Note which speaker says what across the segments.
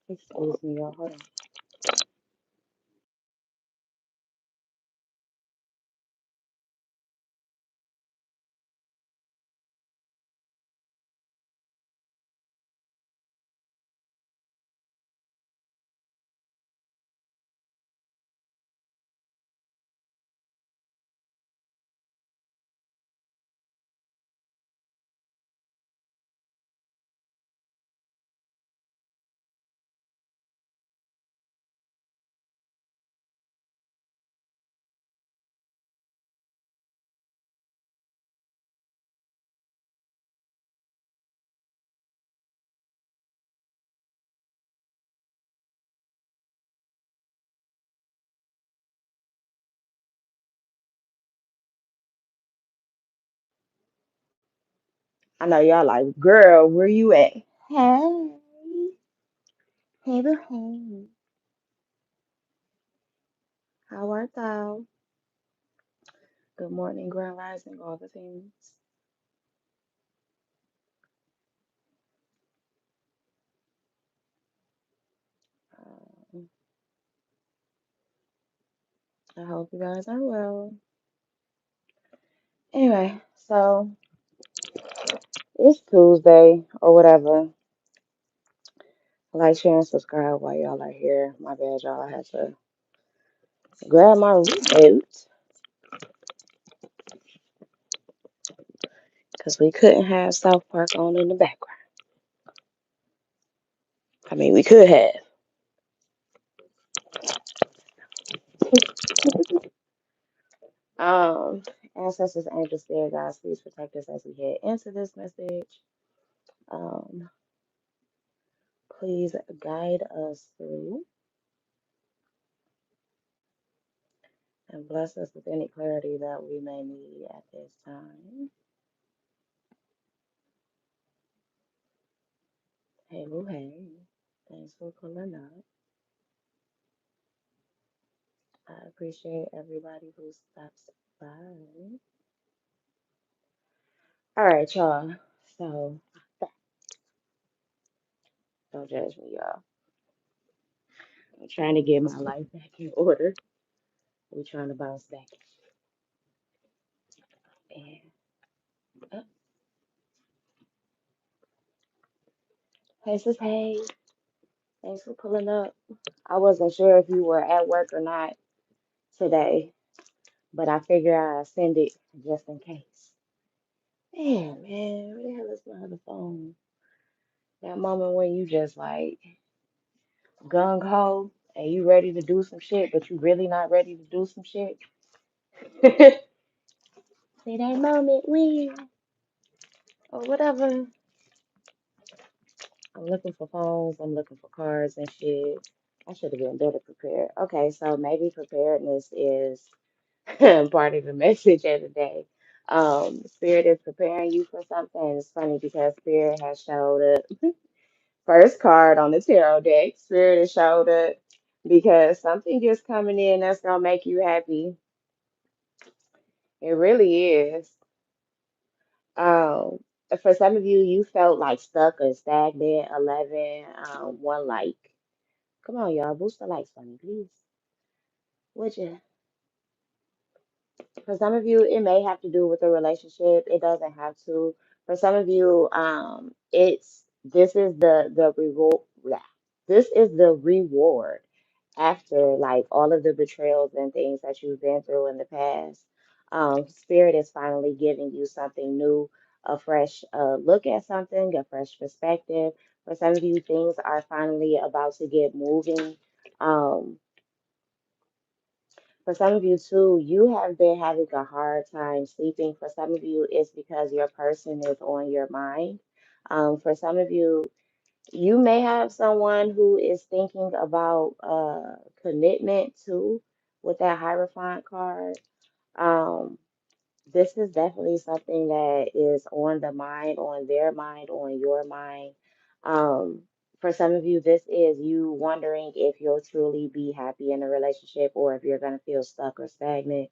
Speaker 1: Excuse me, y'all. Hold on. I know y'all like, girl, where you at? Hey, hey, boo, hey. How art thou? Good morning, Grand Rising, all the things. Um, I hope you guys are well. Anyway, so it's Tuesday or whatever. Like, share, and subscribe while y'all are here. My bad, y'all. I had to grab my remote because we couldn't have South Park on in the background. I mean, we could have. Ancestors, angels, spirit guides, please protect us as we head into this message. Um, please guide us through and bless us with any clarity that we may need at this time. Hey, woo, hey. Thanks for pulling up. I appreciate everybody who stops by. All right, y'all. So, don't judge me, y'all. I'm trying to get my life back in order. We're trying to bounce back. And, oh, hey, sis, hey. Thanks for pulling up. I wasn't sure if you were at work or not today, but I figured I'd send it just in case. Man, where the hell is my other phone? That moment when you just like gung ho and you ready to do some shit, but you really not ready to do some shit. See that moment when or whatever. I'm looking for phones. I'm looking for cards and shit. I should have been better prepared. Okay, so maybe preparedness is part of the message of the day. Spirit is preparing you for something. It's funny because Spirit has showed up. First card on the tarot deck, Spirit has showed up because something is coming in that's gonna make you happy. It really is. Um, for some of you, you felt like stuck or stagnant. 11, one like. Come on, y'all, boost the likes for me, please. Would you? For some of you, it may have to do with a relationship. It doesn't have to. For some of you, it's this is the reward. This is the reward after like all of the betrayals and things that you've been through in the past. Spirit is finally giving you something new, a fresh look at something, a fresh perspective. For some of you, things are finally about to get moving. Um, for some of you too, you have been having a hard time sleeping. For some of you, it's because your person is on your mind. For some of you, you may have someone who is thinking about commitment too with that Hierophant card. Um, this is definitely something that is on the mind, on their mind, on your mind. Um, for some of you, this is you wondering if you'll truly be happy in a relationship or if you're going to feel stuck or stagnant.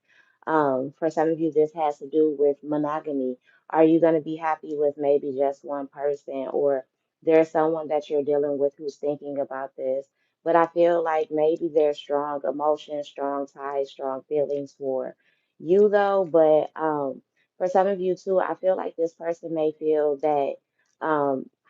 Speaker 1: For some of you, this has to do with monogamy. Are you going to be happy with maybe just one person, or there's someone that you're dealing with who's thinking about this. But I feel like maybe there's strong emotions, strong ties, strong feelings for you though. But for some of you too, I feel like this person may feel that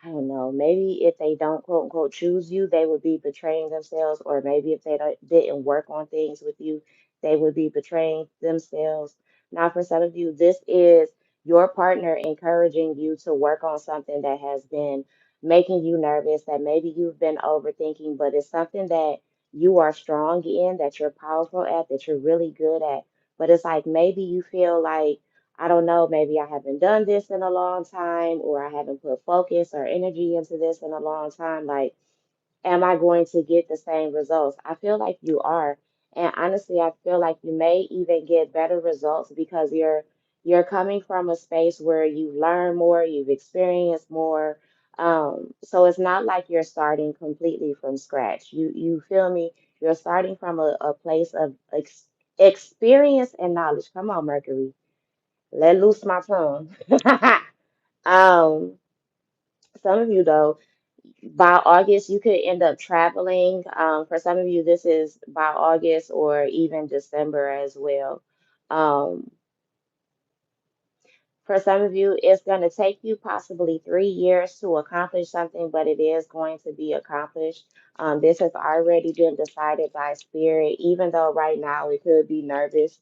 Speaker 1: I don't know, maybe if they don't quote unquote choose you, they would be betraying themselves, or maybe if they didn't work on things with you, they would be betraying themselves. Now, for some of you, this is your partner encouraging you to work on something that has been making you nervous, that maybe you've been overthinking, but it's something that you are strong in, that you're powerful at, that you're really good at. But it's like maybe you feel like, I don't know, maybe I haven't done this in a long time, or I haven't put focus or energy into this in a long time. Like, am I going to get the same results? I feel like you are. And honestly, I feel like you may even get better results because you're coming from a space where you've learned more, you've experienced more. So it's not like you're starting completely from scratch. You feel me? You're starting from a place of experience and knowledge. Come on, Mercury. Let loose my tongue. um, some of you though, by August, you could end up traveling. For some of you, this is by August or even December as well. Um, for some of you, it's going to take you possibly 3 years to accomplish something, but it is going to be accomplished. This has already been decided by spirit, even though right now it could be nervousness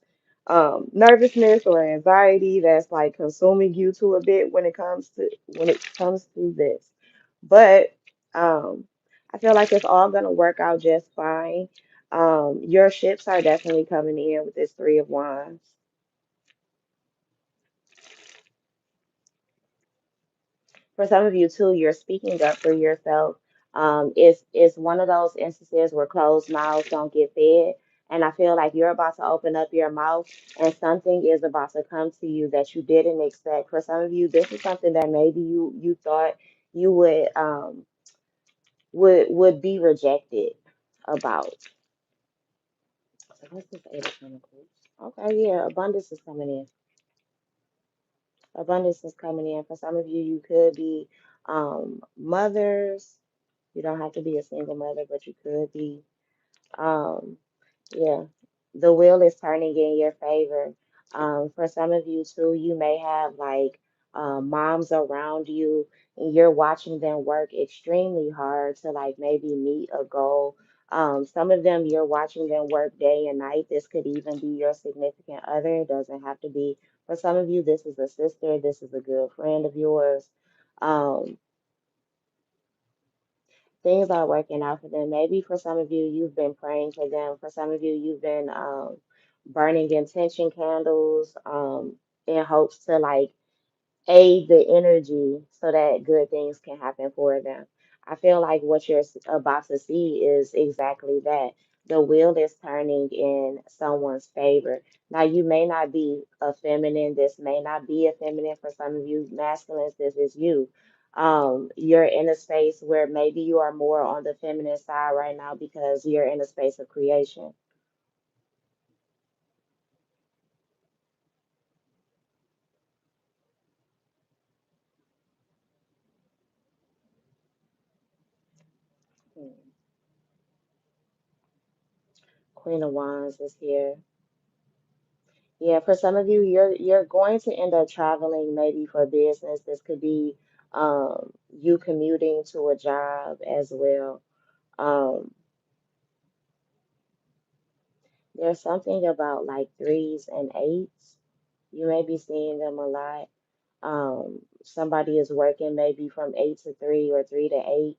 Speaker 1: or anxiety that's like consuming you to a bit when it comes to this. But I feel like it's all going to work out just fine. Your ships are definitely coming in with this Three of Wands. For some of you too, you're speaking up for yourself. It's one of those instances where closed mouths don't get fed. And I feel like you're about to open up your mouth and something is about to come to you that you didn't expect. For some of you, this is something that maybe you thought you would be rejected about. So what's this Eight of Pentacles? Okay, yeah, abundance is coming in. Abundance is coming in. For some of you, you could be mothers. You don't have to be a single mother, but you could be. Um, yeah, the wheel is turning in your favor. For some of you too, you may have like moms around you, and you're watching them work extremely hard to like maybe meet a goal. Some of them you're watching them work day and night. This could even be your significant other. It doesn't have to be. For some of you, this is a sister. This is a good friend of yours. Um, things are working out for them. Maybe for some of you, you've been praying for them. For some of you, you've been burning intention candles in hopes to like aid the energy so that good things can happen for them. I feel like what you're about to see is exactly that. The wheel is turning in someone's favor. Now, you may not be a feminine. This may not be a feminine for some of you masculines. This is you. You're in a space where maybe you are more on the feminine side right now because you're in a space of creation. Hmm. Queen of Wands is here. Yeah, for some of you, you're going to end up traveling maybe for business. This could be you commuting to a job as well. Um, there's something about like threes and eights. You may be seeing them a lot. Somebody is working maybe from 8 to 3 or 3 to 8.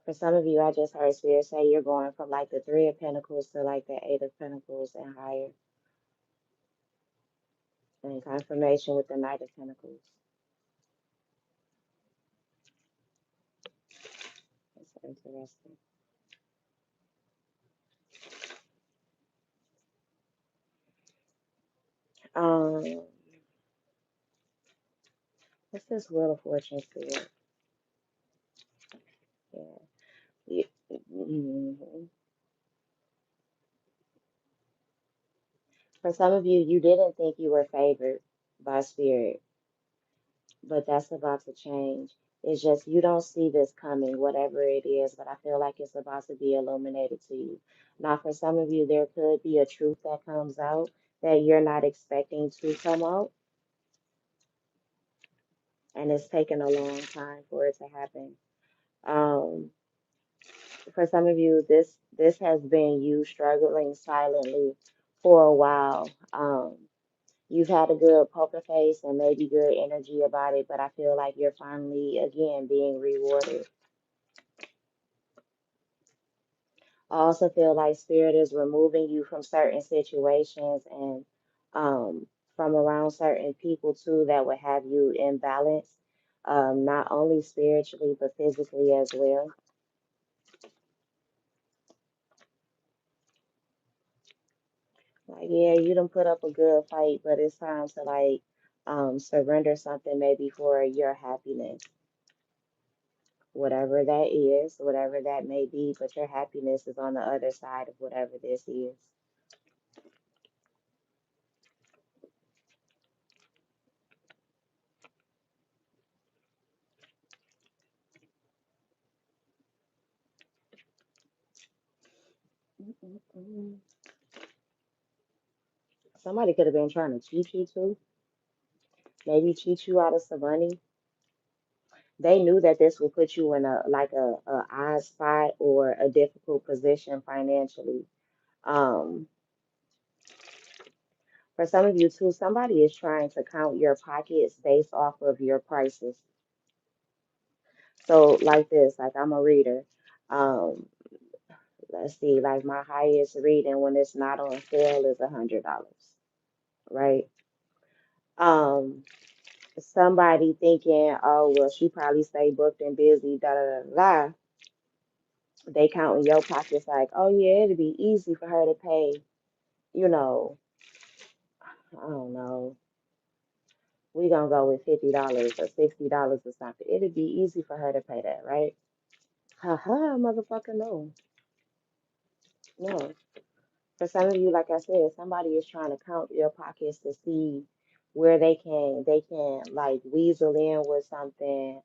Speaker 1: For some of you, I just heard Spirit say you're going from like the Three of Pentacles to like the Eight of Pentacles and higher, and confirmation with the Knight of Pentacles. That's interesting. Um, what's this Wheel of Fortune Spirit? Yeah. Mhm. For some of you, you didn't think you were favored by spirit, but that's about to change. It's just you don't see this coming, whatever it is, but I feel like it's about to be illuminated to you. Now, for some of you, there could be a truth that comes out that you're not expecting to come out, and it's taken a long time for it to happen. Um, for some of you, this has been you struggling silently for a while. You've had a good poker face and maybe good energy about it, but I feel like you're finally again being rewarded. I also feel like spirit is removing you from certain situations and from around certain people too that would have you imbalanced, not only spiritually but physically as well. Like, yeah, you done put up a good fight, but it's time to like surrender something maybe for your happiness, whatever that is, whatever that may be, but your happiness is on the other side of whatever this is. Mm-mm-mm. Somebody could have been trying to cheat you too, maybe cheat you out of some money. They knew that this would put you in a like a odd spot or a difficult position financially. Um, for some of you too, somebody is trying to count your pockets based off of your prices. So like this, like I'm a reader. Um, let's see, like my highest reading when it's not on sale is $100, right? Um, somebody thinking, oh well, she probably stay booked and busy, da da da da. They counting your pockets like, oh yeah, it'd be easy for her to pay, you know, I don't know, we gonna go with $50 or $60 or something. It'd be easy for her to pay that, right? Haha, motherfucker, no, no. For some of you, like I said, somebody is trying to count your pockets to see where they can like weasel in with something,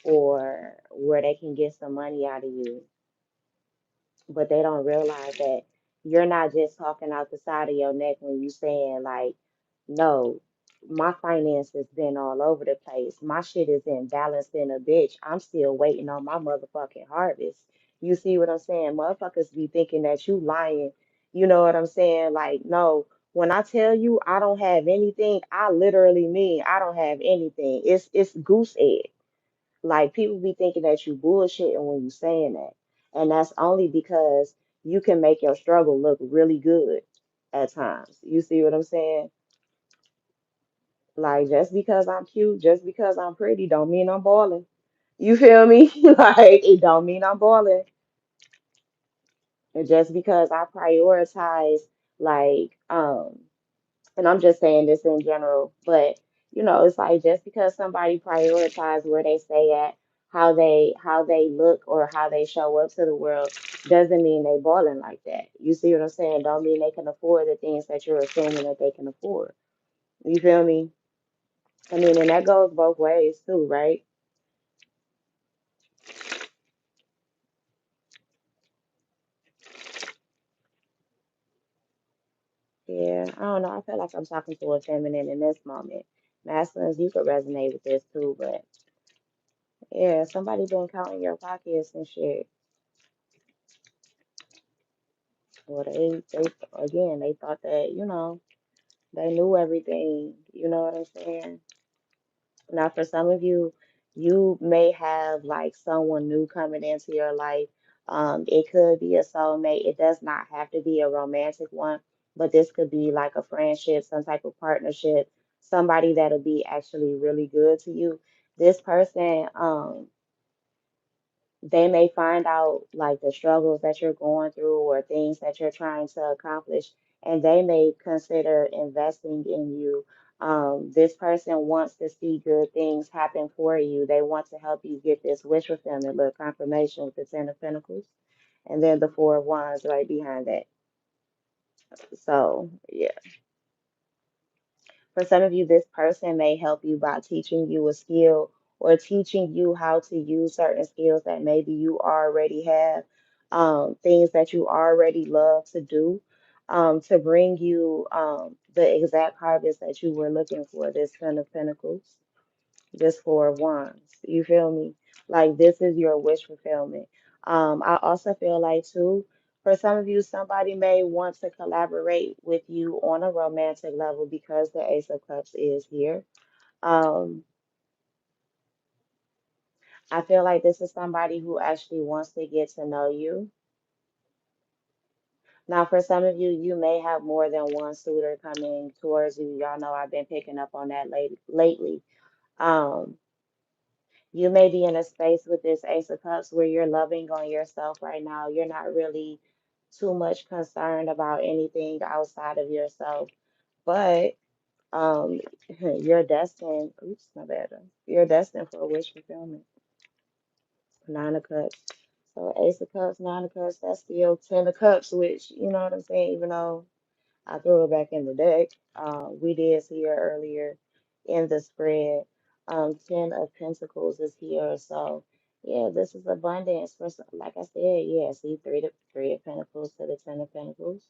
Speaker 1: or where they can get some money out of you, but they don't realize that you're not just talking out the side of your neck when you saying like, no, my finances been all over the place. My shit is imbalanced in a bitch. I'm still waiting on my motherfucking harvest. You see what I'm saying? Motherfuckers be thinking that you lying. You know what I'm saying? Like, no, when I tell you I don't have anything, I literally mean I don't have anything. It's goose egg. Like people be thinking that you bullshitting when you saying that. And that's only because you can make your struggle look really good at times. You see what I'm saying? Like just because I'm cute, just because I'm pretty, don't mean I'm balling. You feel me? Like it don't mean I'm balling. And just because I prioritize like and I'm just saying this in general, but it's like just because somebody prioritize where they stay at, how they look or how they show up to the world doesn't mean they balling like that. You see what I'm saying? Don't mean they can afford the things that you're assuming that they can afford. You feel me? I mean, and that goes both ways too, right? Yeah, I don't know. I feel like I'm talking to a feminine in this moment. Masculines, you could resonate with this too, but yeah, somebody been counting your pockets and shit. Well, they again, they thought that, they knew everything. You know what I'm saying? Now, for some of you, you may have like someone new coming into your life. It could be a soulmate. It does not have to be a romantic one, but this could be like a friendship, some type of partnership, somebody that'll be actually really good to you. This person, they may find out like the struggles that you're going through or things that you're trying to accomplish, and they may consider investing in you. This person wants to see good things happen for you. They want to help you get this wish fulfillment, look, confirmation with the Ten of Pentacles. and then the Four of Wands right behind that. So, yeah. For some of you, this person may help you by teaching you a skill or teaching you how to use certain skills that maybe you already have, things that you already love to do, to bring you the exact harvest that you were looking for, this Ten of Pentacles, this Four of Wands. You feel me? Like this is your wish fulfillment. I also feel like too, for some of you, somebody may want to collaborate with you on a romantic level because the Ace of Cups is here. Um, I feel like this is somebody who actually wants to get to know you. Now, for some of you, you may have more than one suitor coming towards you. Y'all know I've been picking up on that lately. Um, You may be in a space with this Ace of Cups where you're loving on yourself right now. You're not really too much concerned about anything outside of yourself, but um, you're destined. Oops, my bad. You're destined for a wish fulfillment. Nine of Cups. So Ace of Cups, Nine of Cups. That's still Ten of Cups, which you know what I'm saying. Even though I threw it back in the deck. We did see her earlier in the spread. Ten of Pentacles is here. So yeah, this is abundance for like I said, yeah, see three of Pentacles to the Ten of Pentacles.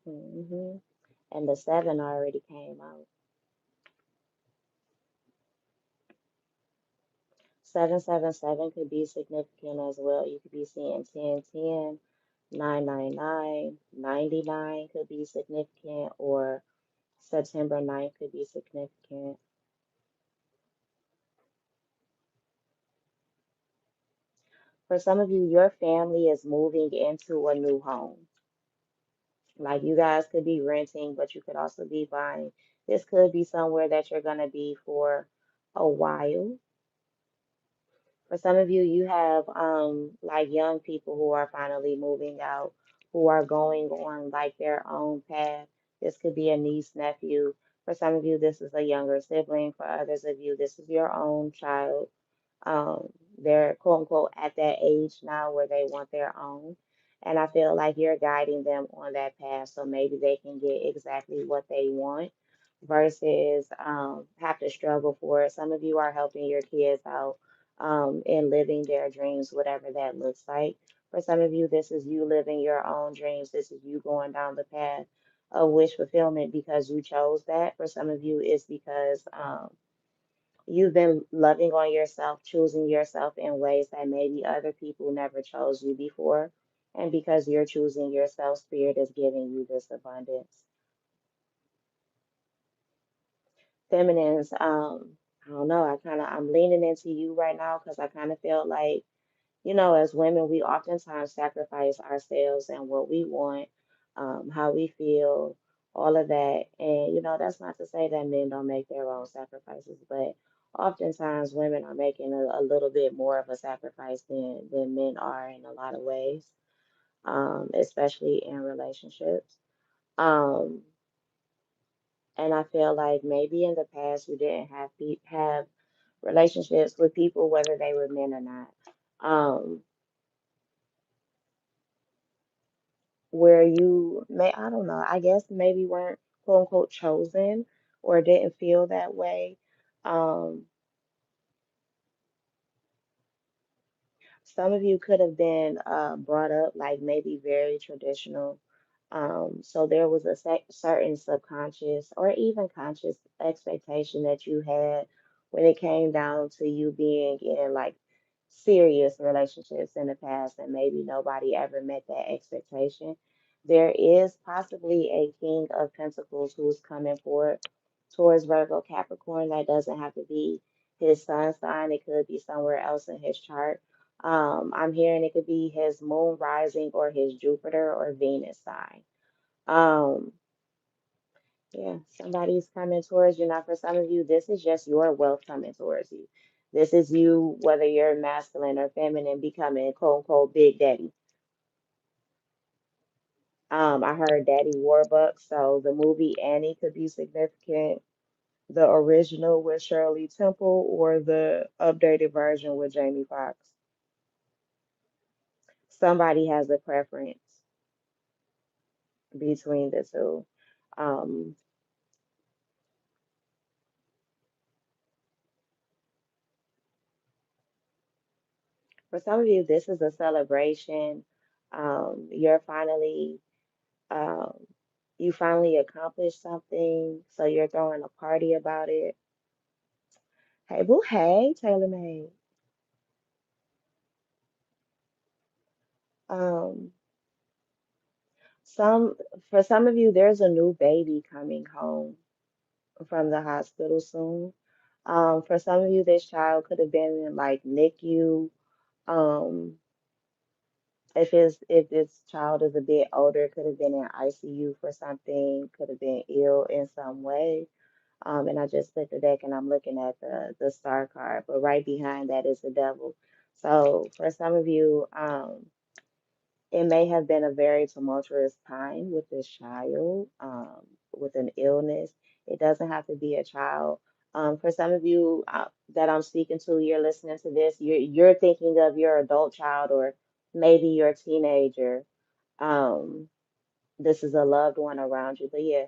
Speaker 1: hmm And the seven already came out. 777 could be significant as well. You could be seeing 1010, 999, 99 could be significant, or September 9th could be significant. For some of you, your family is moving into a new home. Like you guys could be renting, but you could also be buying. This could be somewhere that you're going to be for a while. For some of you, you have like young people who are finally moving out, who are going on like their own path. This could be a niece, nephew. For some of you, this is a younger sibling. For others of you, this is your own child. Um, they're quote unquote at that age now where they want their own. And I feel like you're guiding them on that path so maybe they can get exactly what they want versus have to struggle for it. Some of you are helping your kids out and living their dreams, whatever that looks like. For some of you, this is you living your own dreams. This is you going down the path of wish fulfillment because you chose that. For some of you, it's because you've been loving on yourself, choosing yourself in ways that maybe other people never chose you before. And because you're choosing yourself, Spirit is giving you this abundance. Feminines, I don't know, I'm leaning into you right now because I kind of feel like, as women, we oftentimes sacrifice ourselves and what we want, how we feel, all of that. And, that's not to say that men don't make their own sacrifices, but oftentimes women are making a little bit more of a sacrifice than men are in a lot of ways, especially in relationships. Um, and I feel like maybe in the past you didn't have relationships with people, whether they were men or not. Um, where you may, I don't know, I guess maybe weren't quote unquote chosen or didn't feel that way. Um, Some of you could have been brought up like maybe very traditional. So there was a certain subconscious or even conscious expectation that you had when it came down to you being in like serious relationships in the past, and maybe nobody ever met that expectation. There is possibly a King of Pentacles who's coming forward towards Virgo Capricorn. That doesn't have to be his sun sign, it could be somewhere else in his chart. I'm hearing it could be his moon rising or his Jupiter or Venus sign. Um, yeah, somebody's coming towards you. Now, for some of you, this is just your wealth coming towards you. This is you, whether you're masculine or feminine, becoming quote unquote Big Daddy. I heard Daddy Warbucks, so the movie Annie could be significant. The original with Shirley Temple or the updated version with Jamie Foxx. somebody has a preference between the two. Um, for some of you, this is a celebration. You're finally, um, you finally accomplished something, so you're throwing a party about it. Hey, boo, hey, Taylor Made. Um, some for some of you, there's a new baby coming home from the hospital soon. For some of you, this child could have been in like NICU. Um, if this child is a bit older, could have been in ICU for something, could have been ill in some way. And I just put the deck and I'm looking at the star card, but right behind that is the devil. So for some of you, it may have been a very tumultuous time with this child, with an illness. It doesn't have to be a child. For some of you that I'm speaking to, you're listening to this, you're thinking of your adult child or maybe your teenager. Um, this is a loved one around you. But yeah,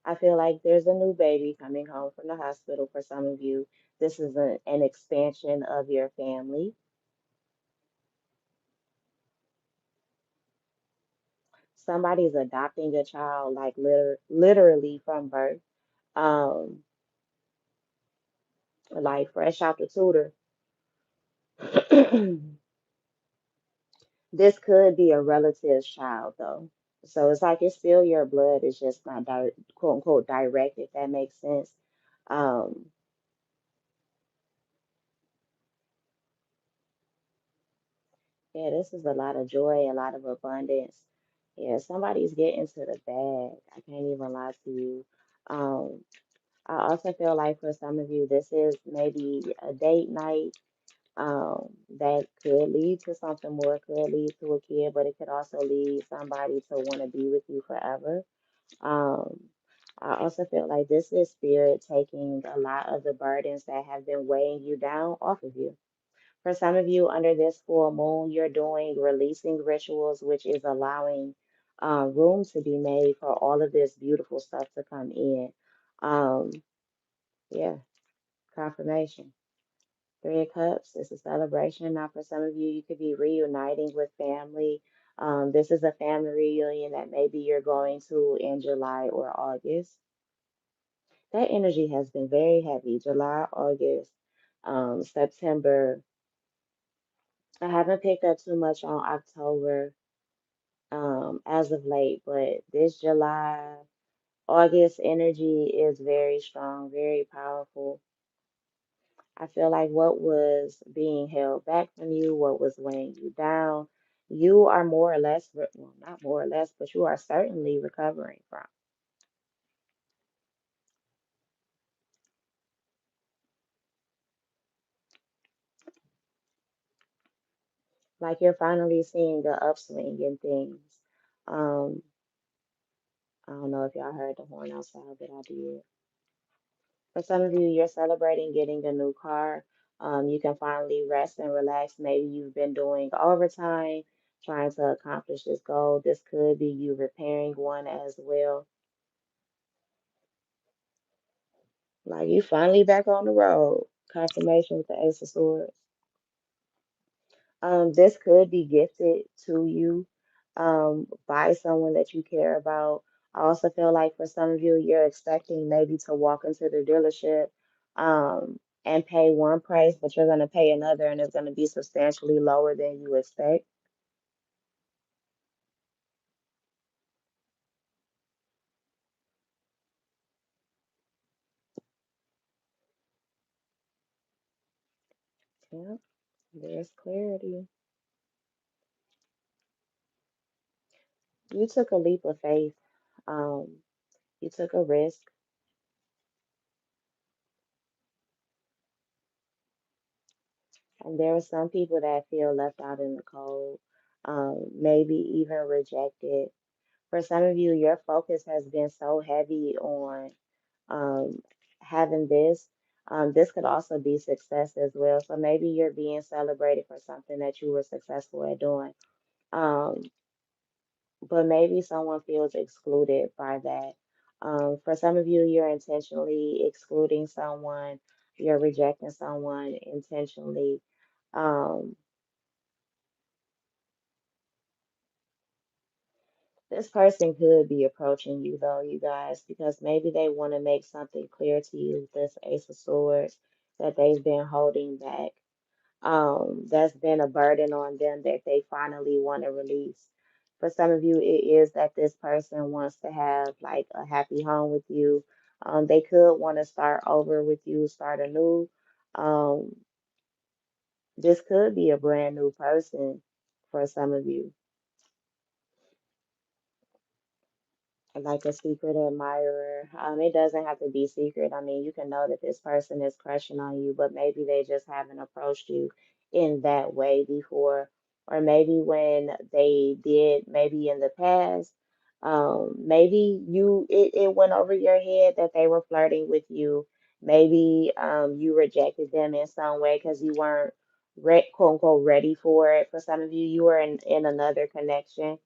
Speaker 1: I feel like there's a new baby coming home from the hospital for some of you. This is an expansion of your family. Somebody's adopting a child like literally from birth. Um, like fresh out the tutor. This could be a relative's child though. So it's like it's still your blood, it's just not quote unquote direct, if that makes sense. Um, yeah, this is a lot of joy, a lot of abundance. Yeah, somebody's getting to the bag. I can't even lie to you. Um, I also feel like for some of you, this is maybe a date night that could lead to something more, could lead to a kid, but it could also lead somebody to want to be with you forever. Um, I also feel like this is spirit taking a lot of the burdens that have been weighing you down off of you. For some of you, under this full moon, you're doing releasing rituals, which is allowing room to be made for all of this beautiful stuff to come in. Um, yeah, confirmation. Three of Cups is a celebration. Now, for some of you, you could be reuniting with family. This is a family reunion that maybe you're going to in July or August. That energy has been very heavy. July, August, September. I haven't picked up too much on October as of late, but this July, August energy is very strong, very powerful. I feel like what was being held back from you, what was weighing you down, you are more or less, well, not more or less, but you are certainly recovering from. Like you're finally seeing the upswing in things. Um, I don't know if y'all heard the horn outside, but I did. For some of you, you're celebrating getting a new car. You can finally rest and relax. Maybe you've been doing overtime trying to accomplish this goal. This could be you repairing one as well. Like you finally back on the road. Confirmation with the Ace of Swords. This could be gifted to you by someone that you care about. I also feel like for some of you, you're expecting maybe to walk into the dealership and pay one price, but you're going to pay another, and it's going to be substantially lower than you expect. Yeah, there's clarity. You took a leap of faith. Um, you took a risk. And there are some people that feel left out in the cold, maybe even rejected. For some of you, your focus has been so heavy on um, having this. This could also be success as well. So maybe you're being celebrated for something that you were successful at doing. Um, but maybe someone feels excluded by that. For some of you, you're intentionally excluding someone, you're rejecting someone intentionally. Um, this person could be approaching you though, you guys, because maybe they want to make something clear to you, this Ace of Swords, that they've been holding back. That's been a burden on them that they finally want to release. For some of you, it is that this person wants to have like a happy home with you. They could want to start over with you, start anew. Um, this could be a brand new person for some of you. Like a secret admirer. It doesn't have to be secret. I mean, you can know that this person is crushing on you, but maybe they just haven't approached you in that way before. Or maybe when they did, maybe in the past, maybe it went over your head that they were flirting with you. Maybe you rejected them in some way because you weren't quote unquote ready for it. For some of you, you were in another connection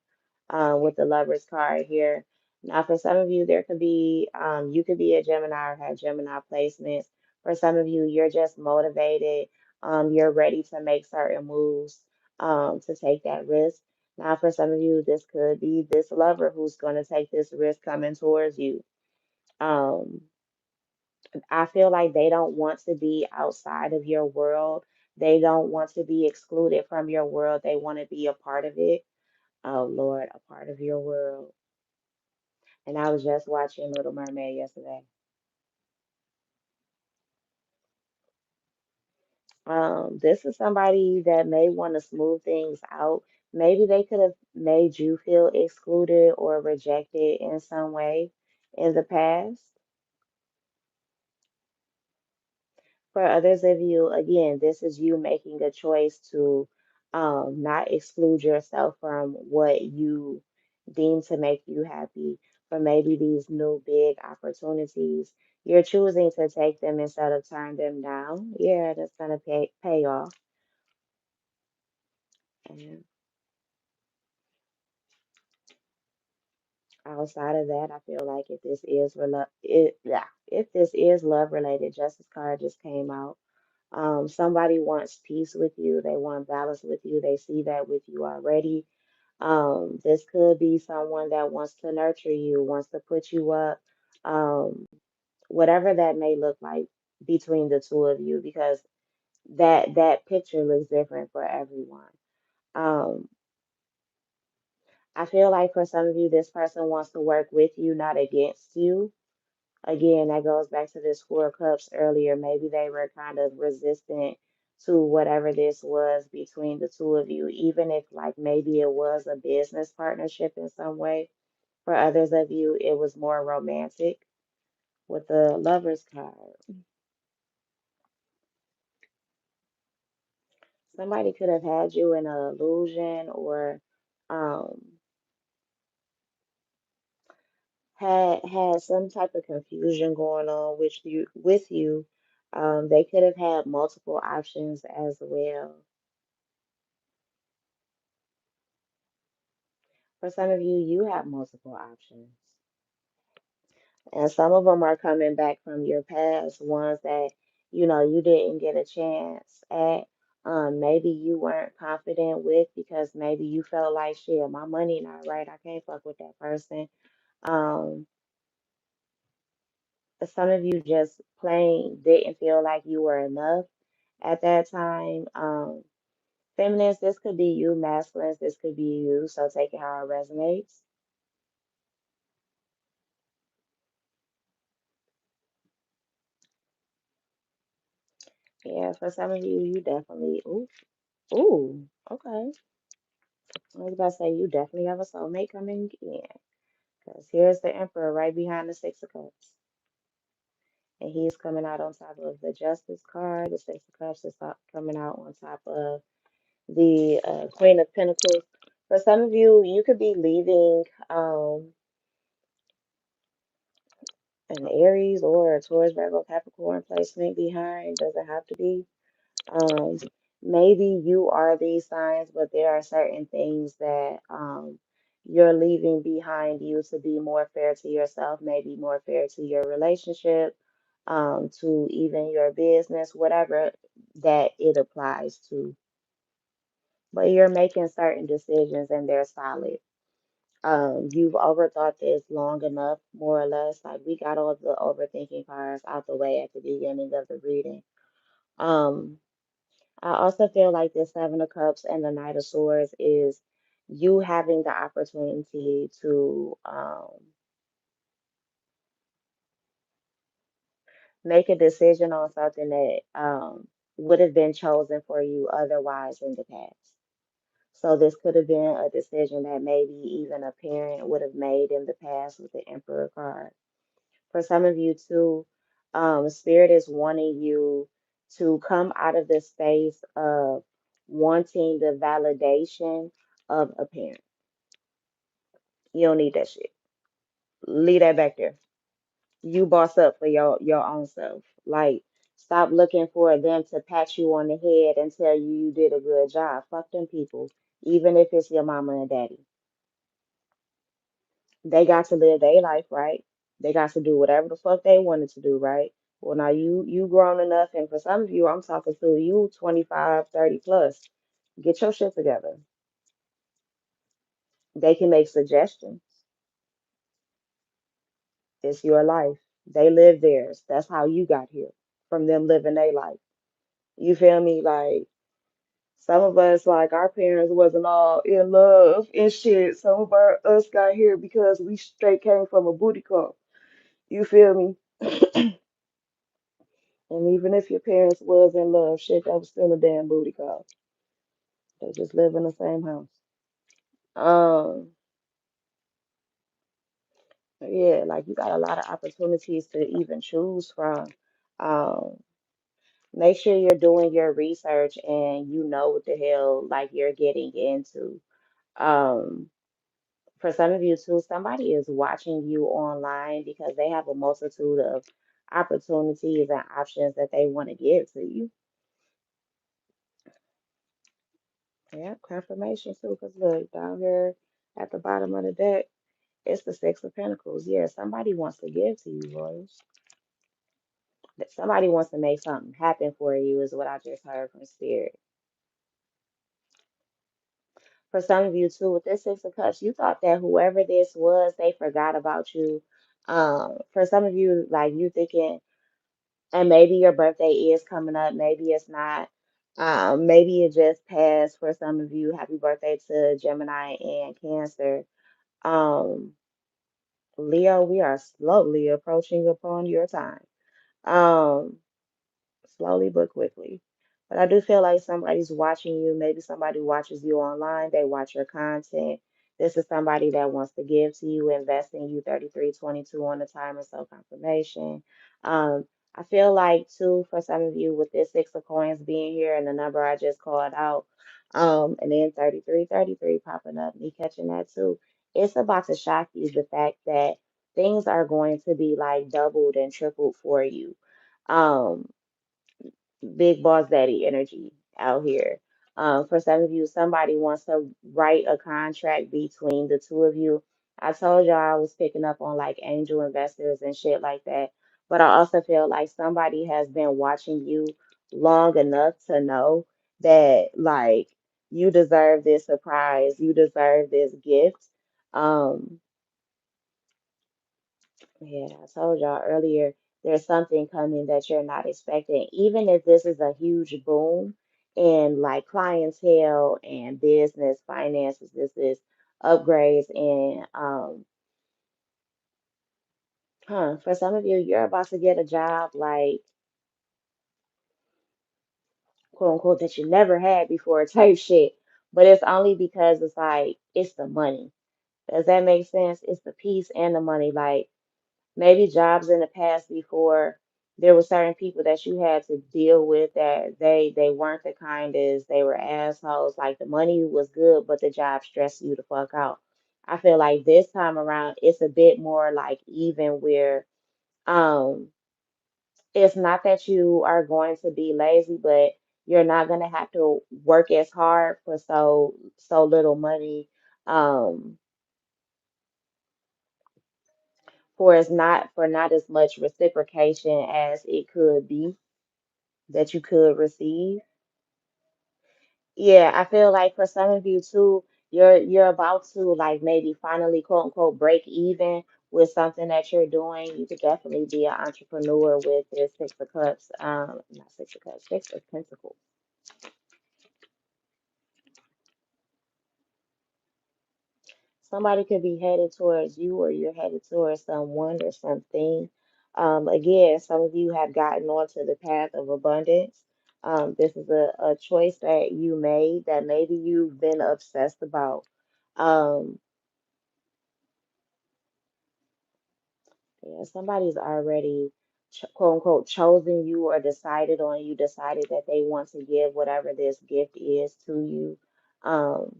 Speaker 1: with the Lovers card here. Now, for some of you, there could be you could be a Gemini or have Gemini placements. For some of you, you're just motivated. You're ready to make certain moves to take that risk. Now, for some of you, this could be this lover who's going to take this risk coming towards you. Um, I feel like they don't want to be outside of your world. They don't want to be excluded from your world. They want to be a part of it. Oh Lord, a part of your world. And I was just watching Little Mermaid yesterday. This is somebody that may want to smooth things out. Maybe they could have made you feel excluded or rejected in some way in the past. For others of you, again, this is you making a choice to not exclude yourself from what you deem to make you happy, for maybe these new big opportunities. You're choosing to take them instead of turn them down. Yeah, that's gonna pay off. And outside of that, I feel like if this is love related, Justice card just came out. Somebody wants peace with you. They want balance with you. They see that with you already. This could be someone that wants to nurture you, wants to put you up, um, whatever that may look like between the two of you, because that picture looks different for everyone. Um, I feel like for some of you, this person wants to work with you, not against you. Again, that goes back to this Four of Cups earlier. Maybe they were kind of resistant to whatever this was between the two of you, even if like maybe it was a business partnership in some way. For others of you, it was more romantic with the Lovers card. Somebody could have had you in an illusion or um, had some type of confusion going on with you. They could have had multiple options as well. For some of you, you have multiple options. And some of them are coming back from your past, ones that, you didn't get a chance at. Maybe you weren't confident with because maybe you felt like, shit, my money not right. I can't fuck with that person. Um, some of you just plain didn't feel like you were enough at that time. Feminists, this could be you. Masculines, this could be you. So take it how it resonates. Yeah, for some of you, you definitely, ooh, okay. I was about to say, you definitely have a soulmate coming in. Because here's the Emperor right behind the Six of Cups. And he's coming out on top of the Justice card. The Six of Cups is coming out on top of the Queen of Pentacles. For some of you, you could be leaving an Aries or a Taurus, Virgo, Capricorn placement behind. Doesn't have to be. Um, maybe you are these signs, but there are certain things that you're leaving behind you to be more fair to yourself, maybe more fair to your relationship, to even your business, whatever that it applies to. But you're making certain decisions and they're solid. You've overthought this long enough, more or less. Like we got all the overthinking cards out the way at the beginning of the reading. Um, I also feel like this Seven of Cups and the Knight of Swords is you having the opportunity to make a decision on something that would have been chosen for you otherwise in the past. So this could have been a decision that maybe even a parent would have made in the past with the Emperor card. For some of you too, Spirit is wanting you to come out of the space of wanting the validation of a parent. You don't need that shit. Leave that back there. You boss up for your own self. Like, stop looking for them to pat you on the head and tell you you did a good job. Fuck them people. Even if it's your mama and daddy, they got to live their life, right? They got to do whatever the fuck they wanted to do, right? Well, now you grown enough, and for some of you, I'm talking to you 25, 30 plus. Get your shit together. They can make suggestions. It's your life. They live theirs. That's how you got here from them living their life. You feel me? Like some of us, like our parents wasn't all in love and shit. Some of us got here because we straight came from a booty call. You feel me? And even if your parents was in love, shit, that was still a damn booty call. They just live in the same house. Um, yeah, like you got a lot of opportunities to even choose from. Um, make sure you're doing your research and you know what the hell like you're getting into. Um, for some of you too, somebody is watching you online because they have a multitude of opportunities and options that they want to give to you. Yeah, confirmation too, because look down here at the bottom of the deck, it's the Six of Pentacles. Yeah, somebody wants to give to you, Royals. That somebody wants to make something happen for you, is what I just heard from Spirit. For some of you too, with this Six of Cups, you thought that whoever this was, they forgot about you. For some of you, like you thinking, and maybe your birthday is coming up, maybe it's not. Maybe it just passed for some of you. Happy birthday to Gemini and Cancer. Um, Leo, we are slowly approaching upon your time. Um, slowly but quickly. But I do feel like somebody's watching you. Maybe somebody watches you online. They watch your content. This is somebody that wants to give to you, invest in you 3322 on the timer, so confirmation. Um, I feel like too, for some of you with this Six of Coins being here and the number I just called out, and then 3333 popping up, me catching that too. It's about to shock you the fact that things are going to be like doubled and tripled for you. Um, big boss daddy energy out here. For some of you, somebody wants to write a contract between the two of you. I told y'all I was picking up on like angel investors and shit like that. But I also feel like somebody has been watching you long enough to know that like you deserve this surprise, you deserve this gift. Um, yeah, I told y'all earlier, there's something coming that you're not expecting. Even if this is a huge boom in like clientele and business finances, this is upgrades and for some of you, you're about to get a job like quote unquote that you never had before type shit. But it's only because it's like it's the money. Does that make sense? It's the peace and the money. Like maybe jobs in the past before there were certain people that you had to deal with that they weren't the kindest, they were assholes. Like the money was good, but the job stressed you the fuck out. I feel like this time around it's a bit more like even where um it's not that you are going to be lazy, but You're not gonna have to work as hard for so little money. Um, for not as much reciprocation as it could be that you could receive. Yeah, I feel like for some of you too, you're about to like maybe finally quote unquote break even with something that you're doing. You could definitely be an entrepreneur with this Six of Cups, not Six of Cups, Six of Pentacles. Somebody could be headed towards you or you're headed towards someone or something. Again, some of you have gotten onto the path of abundance. This is a choice that you made that maybe you've been obsessed about. Um, yeah, somebody's already quote unquote chosen you or decided on you, decided that they want to give whatever this gift is to you. Um,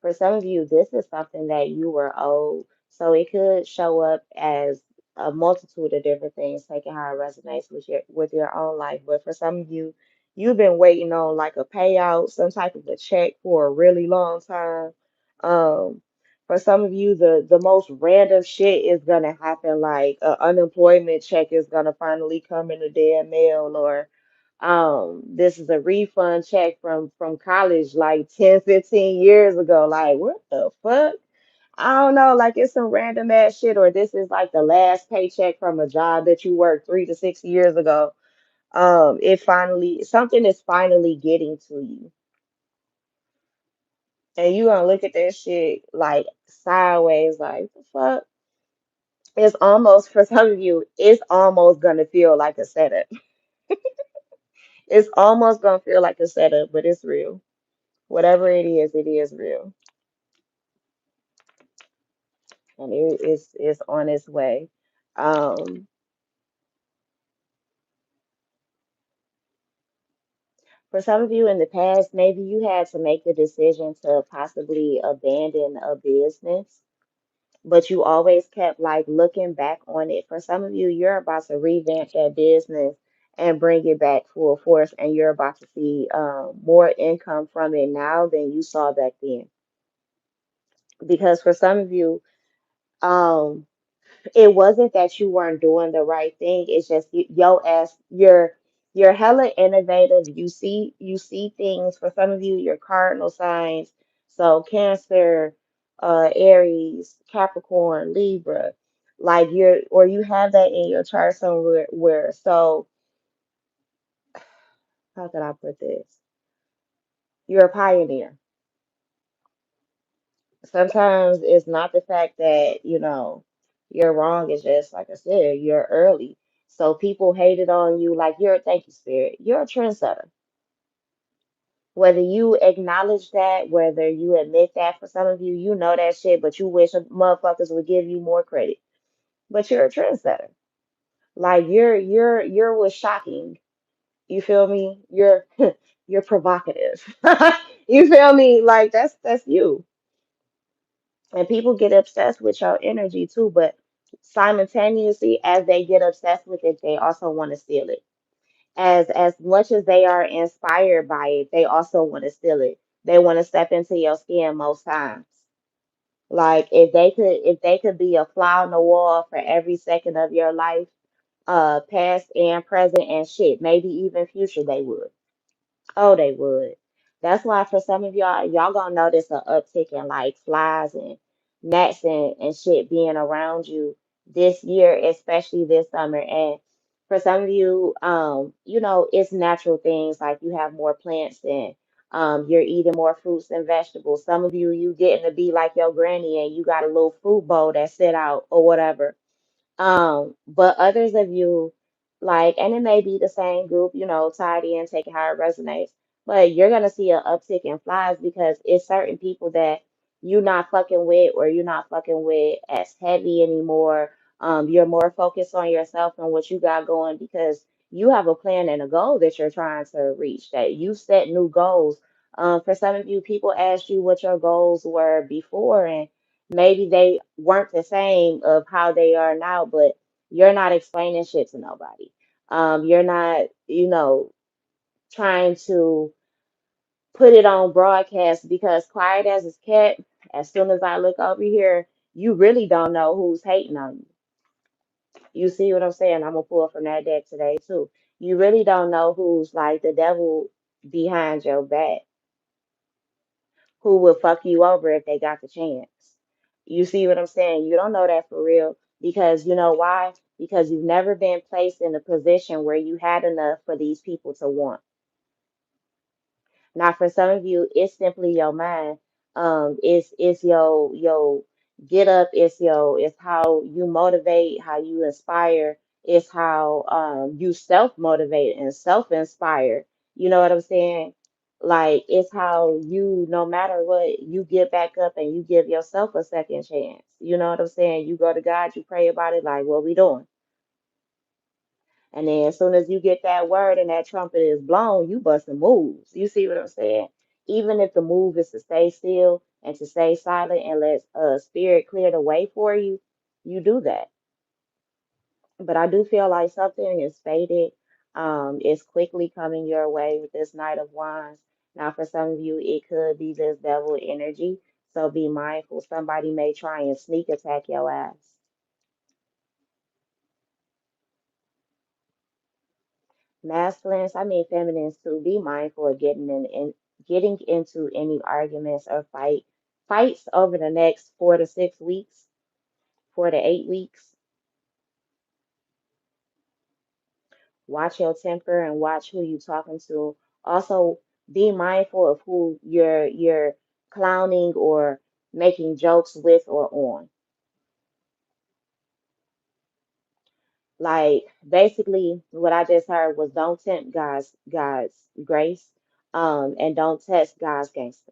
Speaker 1: For some of you, this is something that you were owed. So it could show up as a multitude of different things, taking how it resonates with your own life. But for some of you, you've been waiting on like a payout, some type of a check for a really long time. Um, for some of you, the most random shit is gonna happen, like an unemployment check is gonna finally come in the damn mail, or this is a refund check from college like 10, 15 years ago. Like, what the fuck? I don't know, like it's some random ass shit, or this is like the last paycheck from a job that you worked 3 to 6 years ago. It finally, something is finally getting to you, and you gonna look at that shit like sideways, like the fuck. It's almost, for some of you, it's almost gonna feel like a setup. It's almost gonna feel like a setup, but it's real. Whatever it is real, and it's on its way. Um, for some of you in the past, maybe you had to make the decision to possibly abandon a business, but you always kept like looking back on it. For some of you, you're about to revamp that business and bring it back full force, and you're about to see more income from it now than you saw back then. Because for some of you, um, it wasn't that you weren't doing the right thing. It's just yo ass you're hella innovative. You see things. For some of you, your cardinal signs. So Cancer, Aries, Capricorn, Libra. Like you're or you have that in your chart somewhere where so how can I put this? You're a pioneer. Sometimes it's not the fact that, you're wrong. It's just, like I said, you're early. So people hated on you like you're a thank you spirit. You're a trendsetter. Whether you acknowledge that, whether you admit that, for some of you, you know that shit, but you wish motherfuckers would give you more credit. But you're a trendsetter. Like you're what's shocking. You feel me? You're provocative. You feel me? Like that's you. And people get obsessed with your energy too, but simultaneously, as they get obsessed with it, they also want to steal it. As much as they are inspired by it, they also want to steal it. They want to step into your skin most times. Like if they could be a fly on the wall for every second of your life, past and present and shit, maybe even future, they would. Oh, they would. That's why for some of y'all gonna notice an uptick in like flies and gnats and shit being around you this year, especially this summer. And for some of you, it's natural things like you have more plants and you're eating more fruits and vegetables. Some of you, you getting to be like your granny and you got a little fruit bowl that sit out or whatever. But others of you, like, and it may be the same group, tied in, taking how it resonates, but you're gonna see an uptick in flies because it's certain people that you're not fucking with or you're not fucking with as heavy anymore. You're more focused on yourself and what you got going because you have a plan and a goal that you're trying to reach, that you set new goals. For some of you, people asked you what your goals were before, and maybe they weren't the same of how they are now, but you're not explaining shit to nobody. You're not, trying to put it on broadcast because quiet as it's kept, as soon as I look over here, you really don't know who's hating on you. You see what I'm saying? I'm gonna pull from that deck today too. You really don't know who's like the devil behind your back, who will fuck you over if they got the chance. You see what I'm saying? You don't know that for real because you know why? Because you've never been placed in a position where you had enough for these people to want. Now, for some of you, it's simply your mind. It's your get up. It's how you motivate, how you inspire. It's how you self motivate and self inspire. You know what I'm saying? Like it's how you, no matter what, you get back up and you give yourself a second chance. You know what I'm saying? You go to God, you pray about it, like what we doing. And then as soon as you get that word and that trumpet is blown, you busting moves. You see what I'm saying? Even if the move is to stay still and to stay silent and let spirit clear the way for you, you do that. But I do feel like something is faded. It's quickly coming your way with this Knight of Wands. Now, for some of you, it could be this devil energy. So be mindful. Somebody may try and sneak attack your ass. Masculines, I mean feminines too, be mindful of getting into any arguments or fights over the next 4 to 6 weeks, 4 to 8 weeks. Watch your temper and watch who you talking to. Also, be mindful of who you're clowning or making jokes with or on. Like basically what I just heard was don't tempt God's grace, and don't test God's gangster,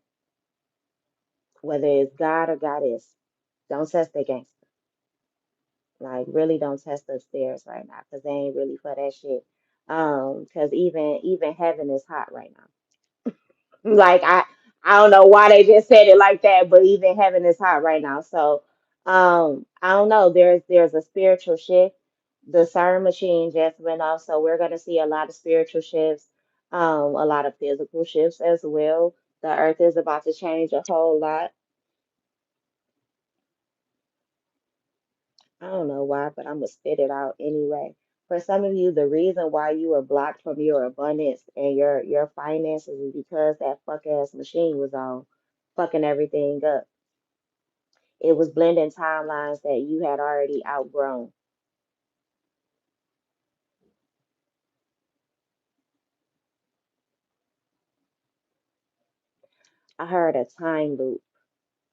Speaker 1: whether it's God or goddess. Don't test their gangster. Like really don't test upstairs right now because they ain't really for that shit. Because even heaven is hot right now. Like I don't know why they just said it like that, but even heaven is hot right now. So I don't know. There's a spiritual shift. The CERN machine just went off, so we're gonna see a lot of spiritual shifts, a lot of physical shifts as well. The earth is about to change a whole lot. I don't know why, but I'm gonna spit it out anyway. For some of you, the reason why you were blocked from your abundance and your finances is because that fuck ass machine was on, fucking everything up. It was blending timelines that you had already outgrown. I heard a time loop.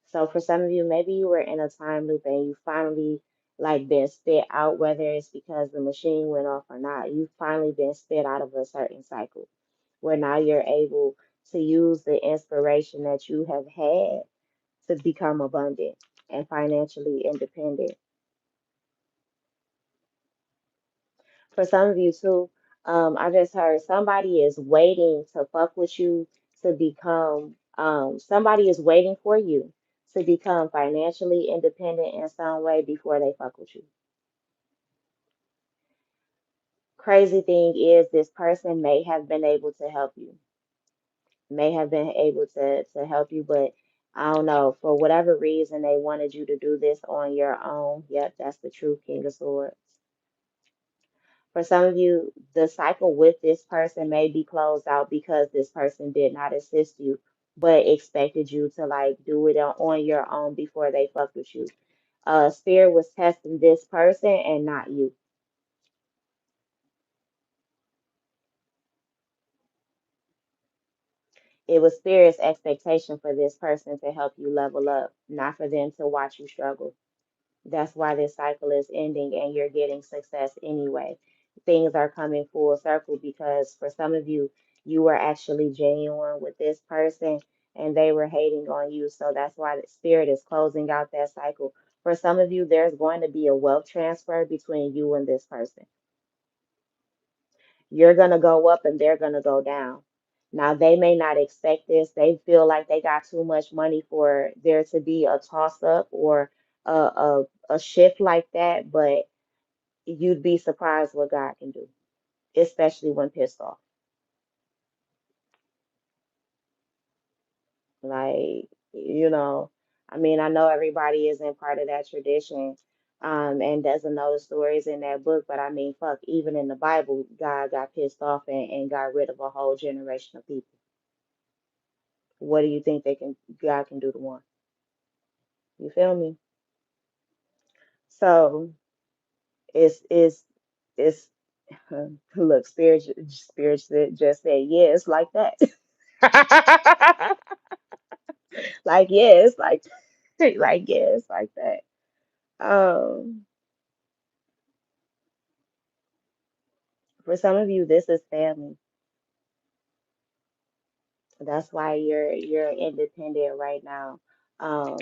Speaker 1: So for some of you, maybe you were in a time loop and you finally like been spit out, whether it's because the machine went off or not. You've finally been spit out of a certain cycle where now you're able to use the inspiration that you have had to become abundant and financially independent. For some of you too, I just heard somebody is waiting to fuck with you to become, somebody is waiting for you to become financially independent in some way before they fuck with you. Crazy thing is, this person may have been able to help you, may have been able to help you, but I don't know, for whatever reason they wanted you to do this on your own. Yep, that's the true King of Swords. For some of you, the cycle with this person may be closed out because this person did not assist you, but expected you to like do it on your own before they fuck with you. Spirit was testing this person and not you. It was Spirit's expectation for this person to help you level up, not for them to watch you struggle. That's why this cycle is ending and you're getting success anyway. Things are coming full circle because for some of you, you were actually genuine with this person and they were hating on you. So that's why the spirit is closing out that cycle. For some of you, there's going to be a wealth transfer between you and this person. You're going to go up and they're going to go down. Now, they may not expect this. They feel like they got too much money for there to be a toss up or a shift like that, but you'd be surprised what God can do. especially when pissed off. Like, you know, I mean, I know everybody isn't part of that tradition, and doesn't know the stories in that book, but I mean, fuck, even in the Bible, God got pissed off and got rid of a whole generation of people. What do you think God can do to one? You feel me? So it's look, spirit just said, yeah, it's like that. Like, yeah, it's like like, yeah, it's like that. Um, for some of you, this is family. That's why you're independent right now. Um,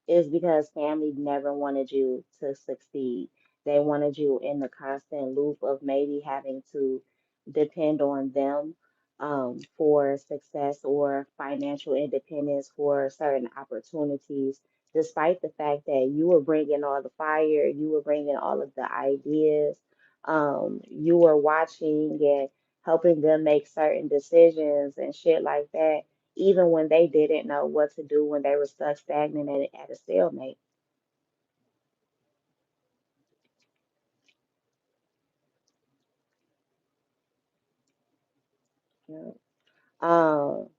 Speaker 1: is because family never wanted you to succeed. They wanted you in the constant loop of maybe having to depend on them for success or financial independence for certain opportunities, despite the fact that you were bringing all the fire, you were bringing all of the ideas, you were watching and helping them make certain decisions and shit like that, even when they didn't know what to do, when they were stuck stagnant at a stalemate. You know?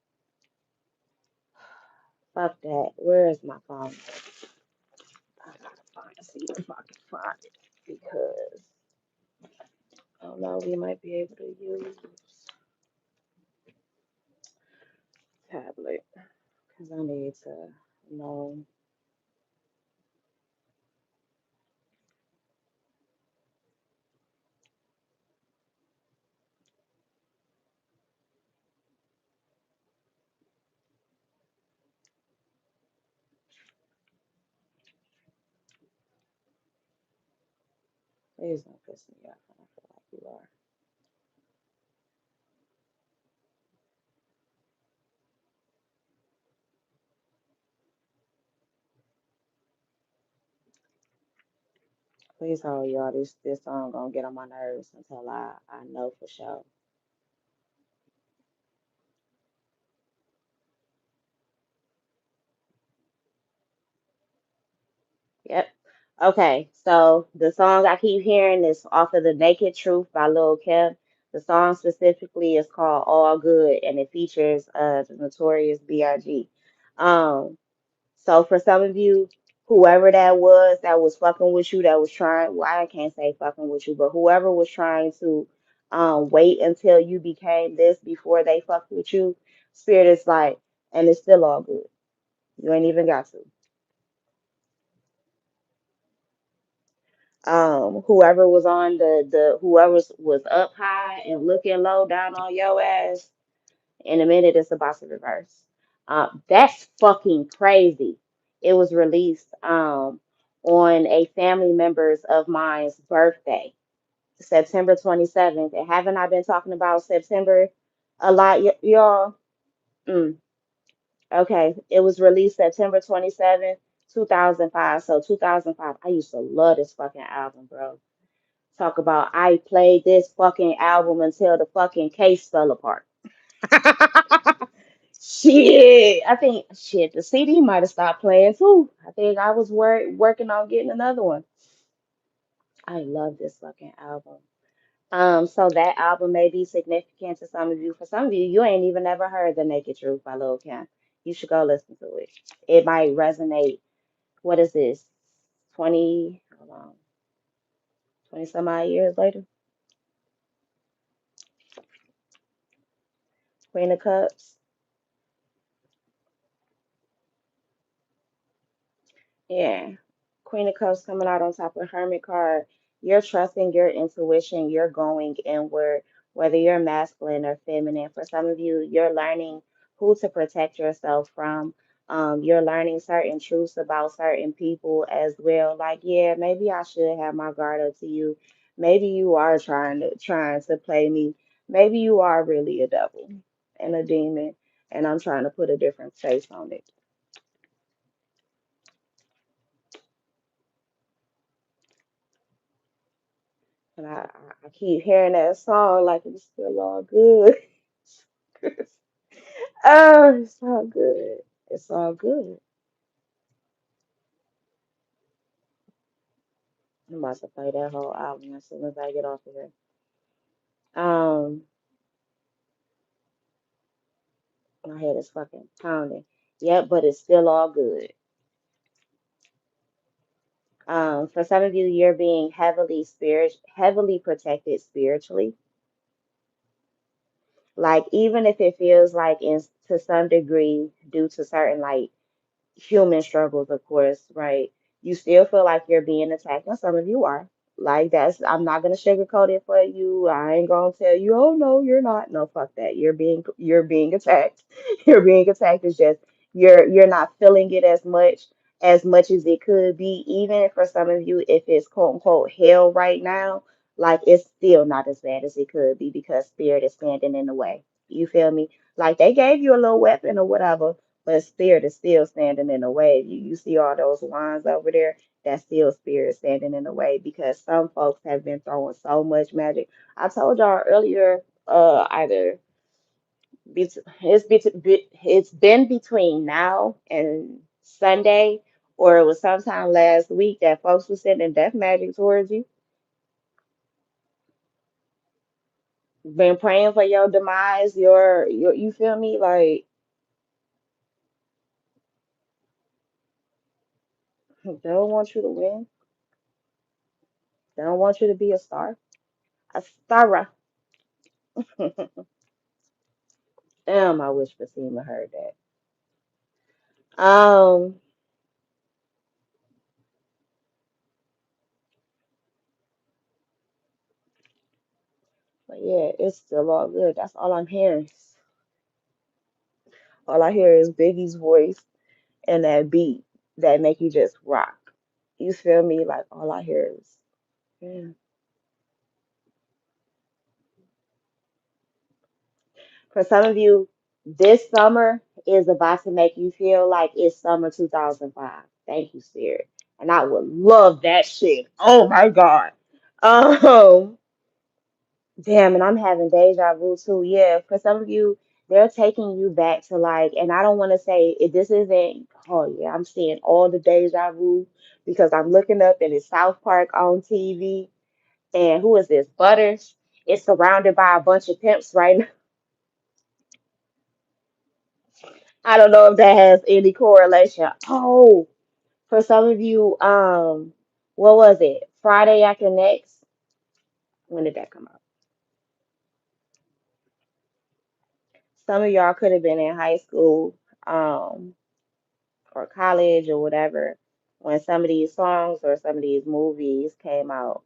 Speaker 1: Fuck that. Where is my phone? I gotta see if I can find it because I don't know. We might be able to use tablet because I need to know. Please don't piss me off. I don't feel like you are. Please hold y'all. This song gonna get on my nerves until I know for sure. Yep. Okay, so the song I keep hearing is off of the Naked Truth by Lil Kim. The song specifically is called All Good and it features the Notorious B.I.G. Um, so for some of you, whoever that was fucking with you, that was trying, well, I can't say fucking with you, but whoever was trying to wait until you became this before they fucked with you, Spirit is like, and it's still all good. You ain't even got to. Whoever was on whoever was up high and looking low down on your ass, in a minute it's about to reverse. That's fucking crazy. It was released on a family members of mine's birthday, September 27th. And haven't I been talking about September a lot, y'all? Mm, okay, it was released September 27th, 2005. So 2005, I used to love this fucking album, bro. Talk about I played this fucking album until the fucking case fell apart. Shit, I think shit the CD might have stopped playing too. I think I was working on getting another one. I love this fucking album. So that album may be significant to some of you. For some of you, you ain't even never heard The Naked Truth by Lil Kim. You should go listen to it. It might resonate. What is this? 20, hold on, 20 some odd years later. Queen of Cups. Yeah. Queen of Cups coming out on top of Hermit card. You're trusting your intuition. You're going inward, whether you're masculine or feminine. For some of you, you're learning who to protect yourself from. You're learning certain truths about certain people as well. Like, yeah, maybe I should have my guard up to you. Maybe you are trying to play me. Maybe you are really a devil and a demon, and I'm trying to put a different face on it. And I keep hearing that song like it's still all good. Oh, it's all good. It's all good. I'm about to play that whole album as soon as I get off of here. Um, my head is fucking pounding. Yep, but it's still all good. For some of you, you're being heavily protected spiritually. Like even if it feels like in to some degree due to certain like human struggles, of course, right? You still feel like you're being attacked, and some of you are. Like that's, I'm not gonna sugarcoat it for you. I ain't gonna tell you, oh no, you're not. No, fuck that. You're being attacked. You're being attacked. It's just you're not feeling it as much as it could be. Even for some of you, if it's quote unquote hell right now, like it's still not as bad as it could be because spirit is standing in the way. You feel me? Like they gave you a little weapon or whatever, but spirit is still standing in the way. You see all those lines over there, that's still spirit standing in the way because some folks have been throwing so much magic. I told y'all earlier, either it's been between now and Sunday, or it was sometime last week that folks were sending death magic towards you. Been praying for your demise, your you feel me? Like they don't want you to win. They don't want you to be a star. A star. Damn, I wish Fatima heard that. Um, but yeah, it's still all good. That's all I'm hearing. All I hear is Biggie's voice and that beat that make you just rock. You feel me? Like all I hear is, yeah. For some of you, this summer is about to make you feel like it's summer 2005. Thank you, Spirit. And I would love that shit. Oh my God. Um, Damn, and I'm having deja vu too. Yeah, for some of you, they're taking you back to like, and I don't want to say this isn't, oh yeah, I'm seeing all the deja vu because I'm looking up and it's South Park on TV. And who is this? Butters. It's surrounded by a bunch of pimps right now. I don't know if that has any correlation. Oh, for some of you, what was it? Friday after next? When did that come out? Some of y'all could have been in high school. Or college or whatever when some of these songs or some of these movies came out.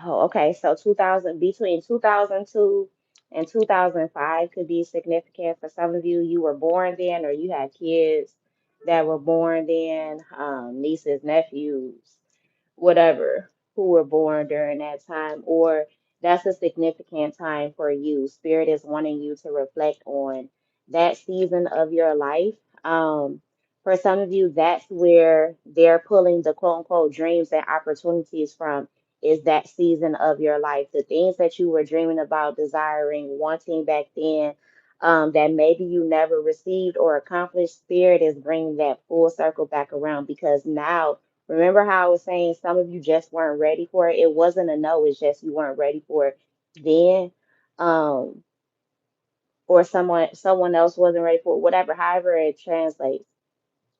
Speaker 1: Oh, okay. So 2000 between 2002 and 2005 could be significant for some of you. You were born then, or you had kids that were born then, nieces, nephews, whatever, who were born during that time, or that's a significant time for you. Spirit is wanting you to reflect on that season of your life. For some of you, that's where they're pulling the quote unquote dreams and opportunities from, is that season of your life. The things that you were dreaming about, desiring, wanting back then. That maybe you never received or accomplished, Spirit is bringing that full circle back around because now, remember how I was saying some of you just weren't ready for it? It wasn't a no, it's just you weren't ready for it then. Um, or someone else wasn't ready for it, whatever, however it translates.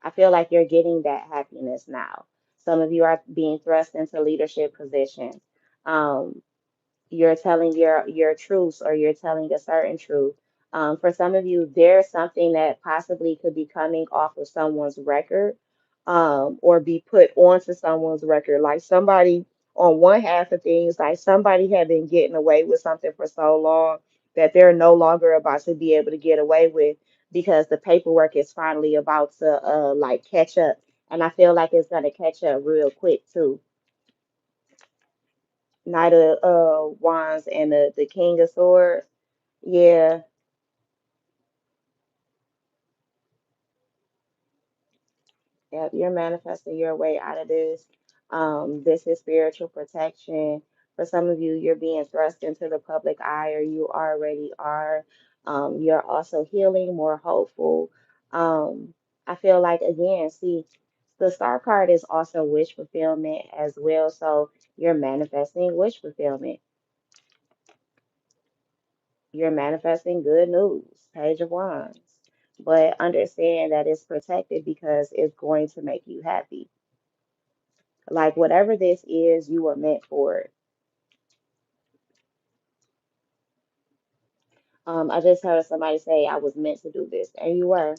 Speaker 1: I feel like you're getting that happiness now. Some of you are being thrust into leadership positions. Um, you're telling your truths or you're telling a certain truth. For some of you, there's something that possibly could be coming off of someone's record, or be put onto someone's record. Like somebody on one half of things, like somebody had been getting away with something for so long that they're no longer about to be able to get away with because the paperwork is finally about to like catch up. And I feel like it's gonna catch up real quick too. Knight of Wands and the King of Swords. Yeah, Yep, you're manifesting your way out of this. This is spiritual protection. For some of you, you're being thrust into the public eye, or you already are. You're also healing, more hopeful. Um, I feel like, again, see, the star card is also wish fulfillment as well. So you're manifesting wish fulfillment. You're manifesting good news, Page of Wands. But understand that it's protected because it's going to make you happy. Like whatever this is, you were meant for it. I just heard somebody say I was meant to do this, and you were.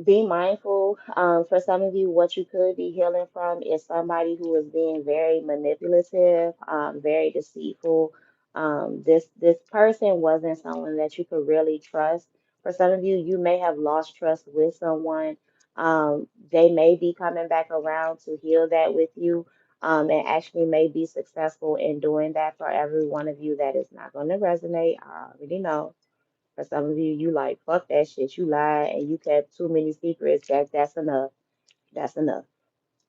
Speaker 1: Be mindful. For some of you, what you could be healing from is somebody who is being very manipulative, very deceitful. This person wasn't someone that you could really trust. For some of you, you may have lost trust with someone. They may be coming back around to heal that with you, and actually may be successful in doing that. For every one of you that is not going to resonate, I already know. For some of you, you like, fuck that shit. You lied and you kept too many secrets. That's enough. That's enough.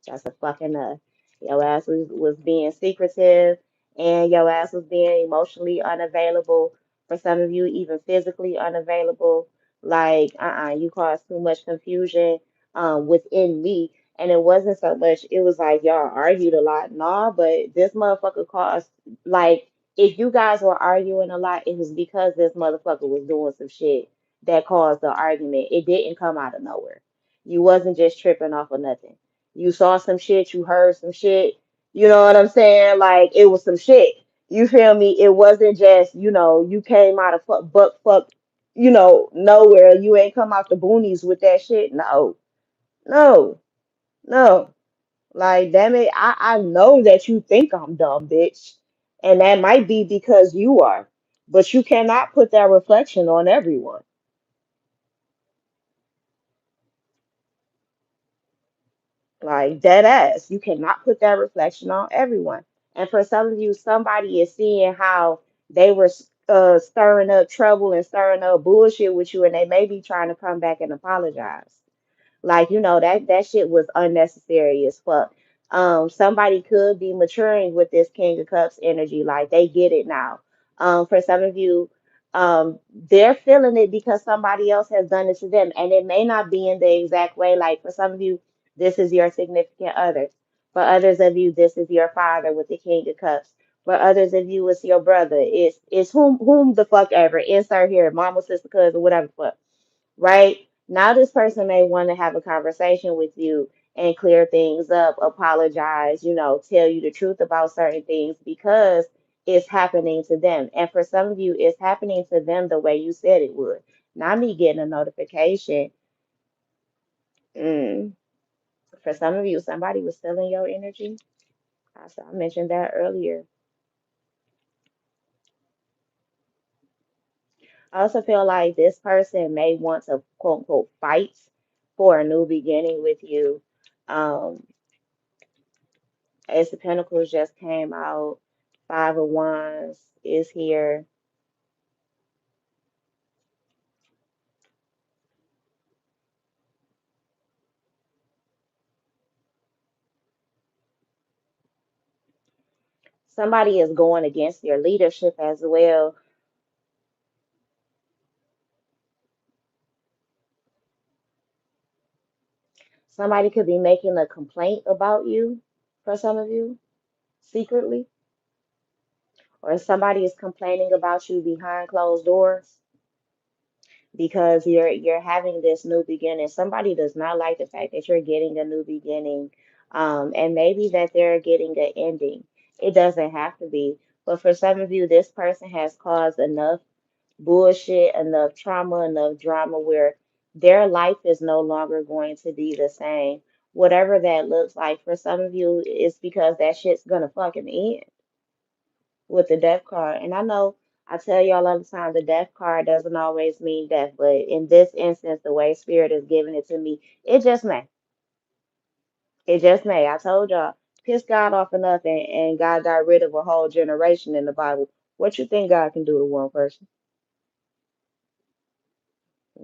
Speaker 1: That's a fucking your ass was being secretive and your ass was being emotionally unavailable. For some of you, even physically unavailable. Like, you caused too much confusion within me. And it wasn't so much, it was like y'all argued a lot. Nah, but this motherfucker caused, like, if you guys were arguing a lot, it was because this motherfucker was doing some shit that caused the argument. It didn't come out of nowhere. You wasn't just tripping off of nothing. You saw some shit, you heard some shit. You know what I'm saying? Like it was some shit. You feel me? It wasn't just, you came out of fuck, nowhere. You ain't come out the boonies with that shit. No, no, no. Like, damn it, I know that you think I'm dumb, bitch. And that might be because you are. But you cannot put that reflection on everyone. Like dead ass. You cannot put that reflection on everyone. And for some of you, somebody is seeing how they were stirring up trouble and stirring up bullshit with you, and they may be trying to come back and apologize. Like, that shit was unnecessary as fuck. Somebody could be maturing with this King of Cups energy. Like they get it now. For some of you, they're feeling it because somebody else has done it to them. And it may not be in the exact way. Like for some of you, this is your significant other. For others of you, this is your father with the King of Cups. For others of you, it's your brother. It's whom the fuck ever. Insert here, mama, sister, cousin, whatever the fuck, right? Now this person may want to have a conversation with you and clear things up, apologize, tell you the truth about certain things because it's happening to them. And for some of you, it's happening to them the way you said it would. Not me getting a notification. Mm. For some of you, somebody was stealing your energy. I mentioned that earlier. I also feel like this person may want to quote unquote fight for a new beginning with you. Um, Ace of Pentacles just came out. Five of Wands is here. Somebody is going against your leadership as well. Somebody could be making a complaint about you for some of you secretly, or somebody is complaining about you behind closed doors because you're having this new beginning. Somebody does not like the fact that you're getting a new beginning, and maybe that they're getting an ending. It doesn't have to be, but for some of you, this person has caused enough bullshit, enough trauma, enough drama where their life is no longer going to be the same. Whatever that looks like for some of you, it's because that shit's gonna fucking end with the death card. And I know I tell y'all all the time the death card doesn't always mean death, but in this instance, the way spirit is giving it to me, it just may. It just may. I told y'all, piss God off enough and God got rid of a whole generation in the Bible. What you think God can do to one person?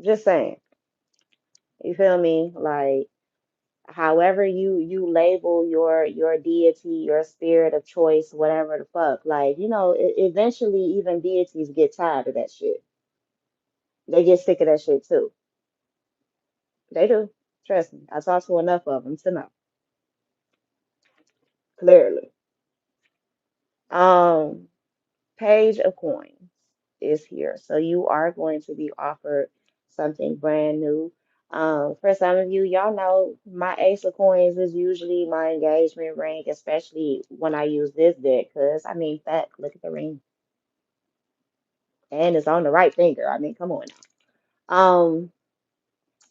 Speaker 1: Just saying. You feel me? Like however you label your deity, your spirit of choice, whatever the fuck. Like, eventually even deities get tired of that shit. They get sick of that shit too. They do. Trust me. I talked to enough of them to know. Clearly. Um, Page of Coins is here. So you are going to be offered something brand new. For some of you, y'all know my Ace of Coins is usually my engagement ring, especially when I use this deck, because I mean, fact, look at the ring. And it's on the right finger. I mean, come on now.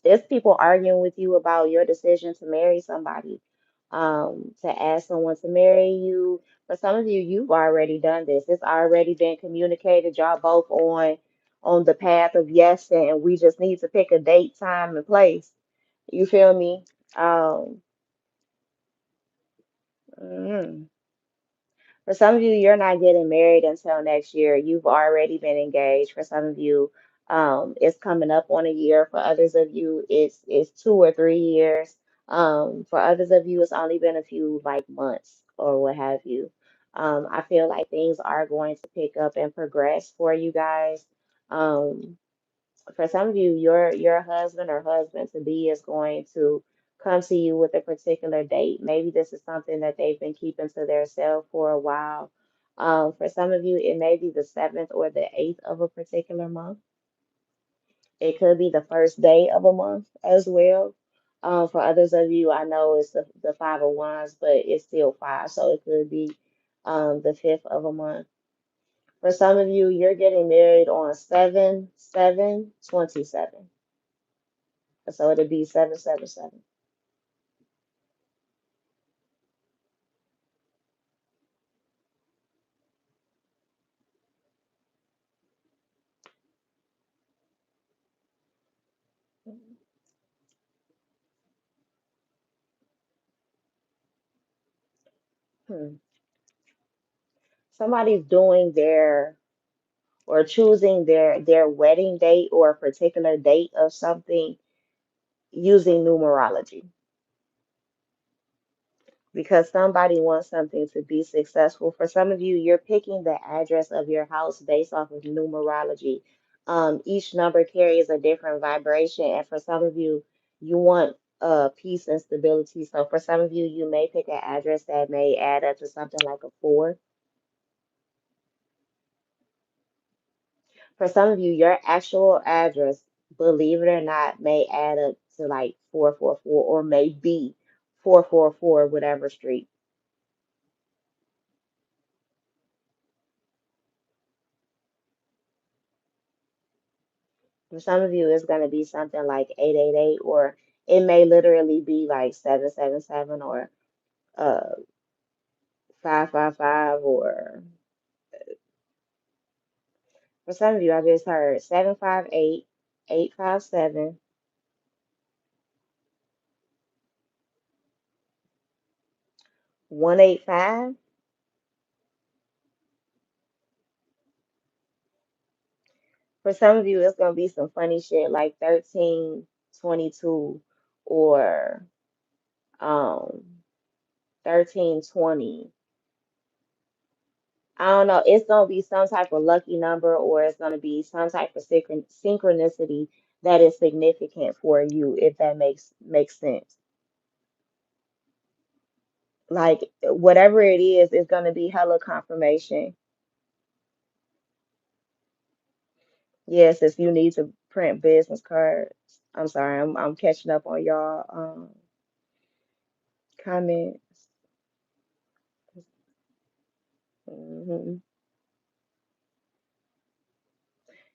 Speaker 1: There's people arguing with you about your decision to marry somebody, to ask someone to marry you. For some of you, you've already done this. It's already been communicated. Y'all both on the path of yes, and we just need to pick a date, time, and place. You feel me? Um, mm. For some of you, you're not getting married until next year. You've already been engaged. For some of you, it's coming up on a year. For others of you, it's 2 or 3 years. For others of you, it's only been a few like months or what have you. I feel like things are going to pick up and progress for you guys. Um, for some of you, your husband or husband to be is going to come to you with a particular date. Maybe this is something that they've been keeping to themselves for a while. For some of you, it may be the 7th or the 8th of a particular month. It could be the first day of a month as well. For others of you, I know it's the 5 of Wands, but it's still five, so it could be the 5th of a month. For some of you, you're getting married on 7/7/27. So it'd be 777. Hmm. Somebody's doing their or choosing their wedding date or a particular date of something using numerology because somebody wants something to be successful. For some of you, you're picking the address of your house based off of numerology. Each number carries a different vibration, and for some of you, you want peace and stability. So for some of you, you may pick an address that may add up to something like a 4. For some of you, your actual address, believe it or not, may add up to like 444 or may be 444 whatever street. For some of you, it's going to be something like 888, or it may literally be like 777 or 555, or for some of you, I just heard 758, 857, 185. For some of you, it's going to be some funny shit like 1322 or um 1320. I don't know. It's gonna be some type of lucky number, or it's gonna be some type of synchronicity that is significant for you, if that makes sense. Like whatever it is, it's gonna be hella confirmation. Yes, if you need to print business cards. I'm sorry, I'm catching up on y'all comments. hmm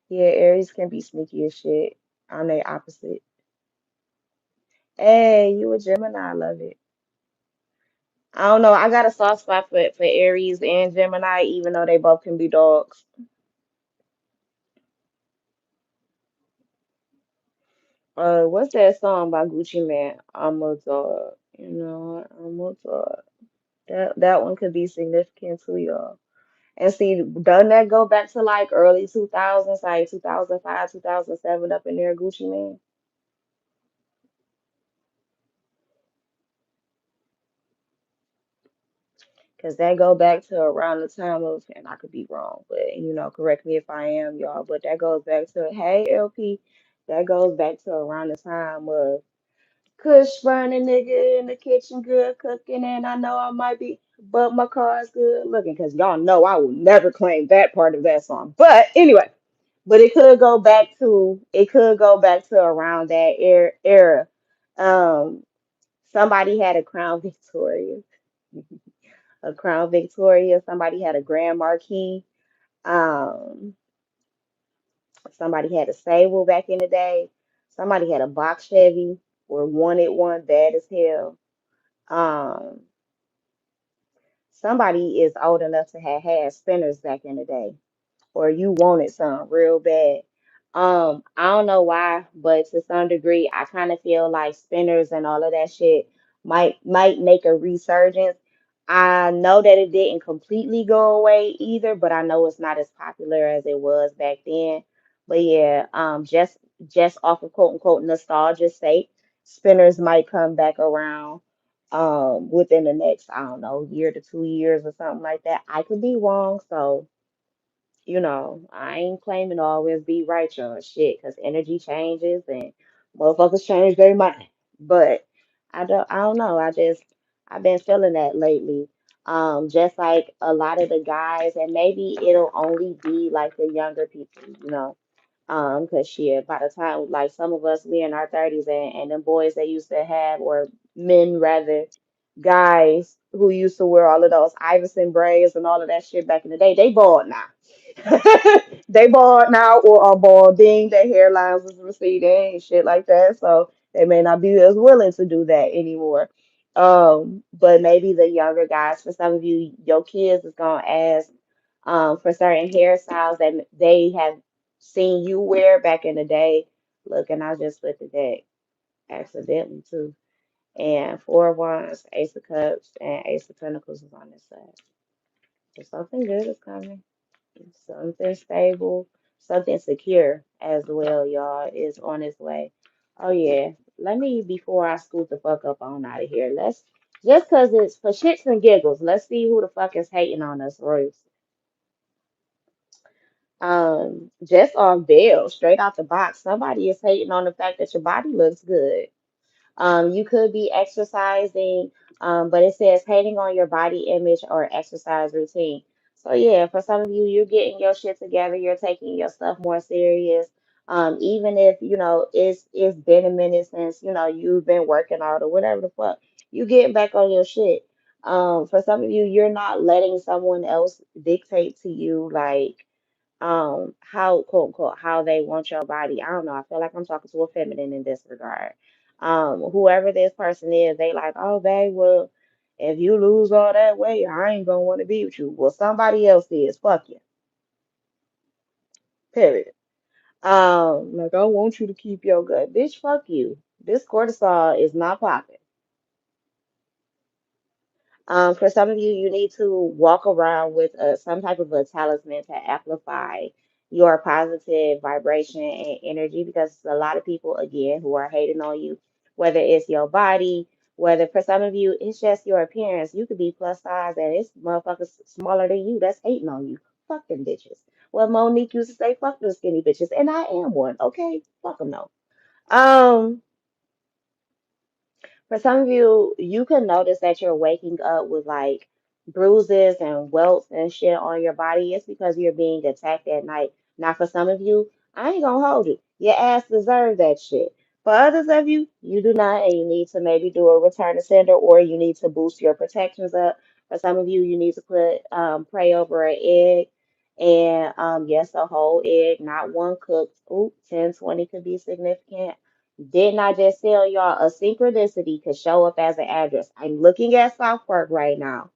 Speaker 1: Yeah, Aries can be sneaky as shit. I'm the opposite. Hey, you a Gemini, I love it. I don't know. I got a soft spot for Aries and Gemini, even though they both can be dogs. What's that song by Gucci Man? I'm a dog. I'm a dog. That one could be significant to y'all. And see, doesn't that go back to like early 2000s, like 2005, 2007 up in there, Gucci Man? Because that go back to around the time of, and I could be wrong, but correct me if I am, y'all. But that goes back to, hey, LP, that goes back to around the time of Kush burning nigga in the kitchen, good cooking, and I know I might be, but my car's good looking. Because y'all know I will never claim that part of that song. But anyway, but it could go back to around that era. Um, somebody had a Crown Victoria, somebody had a Grand Marquis, um, somebody had a Sable back in the day, somebody had a box Chevy or wanted one bad as hell. Um, somebody is old enough to have had spinners back in the day, or you wanted some real bad. I don't know why, but to some degree, I kind of feel like spinners and all of that shit might make a resurgence. I know that it didn't completely go away either, but I know it's not as popular as it was back then. But yeah, just off of quote unquote nostalgia's sake, spinners might come back around within the next, I don't know, year to 2 years or something like that. I could be wrong, so I ain't claiming to always be right, y'all. Shit, because energy changes and motherfuckers change their mind. But I don't know. I've been feeling that lately. Just like a lot of the guys, and maybe it'll only be like the younger people. Because shit, by the time like some of us we in our 30s and them boys they used to have, or men rather, guys who used to wear all of those Iverson braids and all of that shit back in the day, they bald now. They bald now or are balding, their hairlines is receding and shit like that. So they may not be as willing to do that anymore. But maybe the younger guys, for some of you, your kids is gonna ask for certain hairstyles that they have seen you wear back in the day. Look, and I just flipped the deck accidentally too. And four of wands, ace of cups, and ace of pentacles is on this side. So something good is coming. Something stable, something secure as well, y'all, is on its way. Oh yeah. Let me before I scoot the fuck up on out of here. Let's just cause it's for shits and giggles. Let's see who the fuck is hating on us, Royce. Just on bail, straight out the box. Somebody is hating on the fact that your body looks good. You could be exercising, but it says hating on your body image or exercise routine. So yeah, for some of you, you're getting your shit together. You're taking your stuff more serious. Even if it's been a minute since you've been working out or whatever the fuck, you getting back on your shit. For some of you, you're not letting someone else dictate to you like how quote unquote how they want your body. I don't know. I feel like I'm talking to a feminine in this regard. Whoever this person is, they like, oh babe, well, if you lose all that weight, I ain't gonna want to be with you. Well, somebody else is. Fuck you. Period. Like I want you to keep your gut. Bitch, fuck you. This cortisol is not popping. For some of you, you need to walk around with some type of a talisman to amplify your positive vibration and energy because a lot of people, again, who are hating on you, whether it's your body, whether for some of you, it's just your appearance. You could be plus size and it's motherfuckers smaller than you that's hating on you. Fuck them bitches. Well, Monique used to say, fuck those skinny bitches, and I am one, okay? Fuck them, no. Um, for some of you, you can notice that you're waking up with like bruises and welts and shit on your body. It's because you're being attacked at night. Now, for some of you, I ain't gonna hold you. Your ass deserves that shit. For others of you, you do not, and you need to maybe do a return to sender or you need to boost your protections up. For some of you, you need to pray over an egg. And yes, a whole egg, not one cooked. Ooh, 10, 20 could be significant. Didn't I just tell y'all a synchronicity could show up as an address? I'm looking at South Park right now,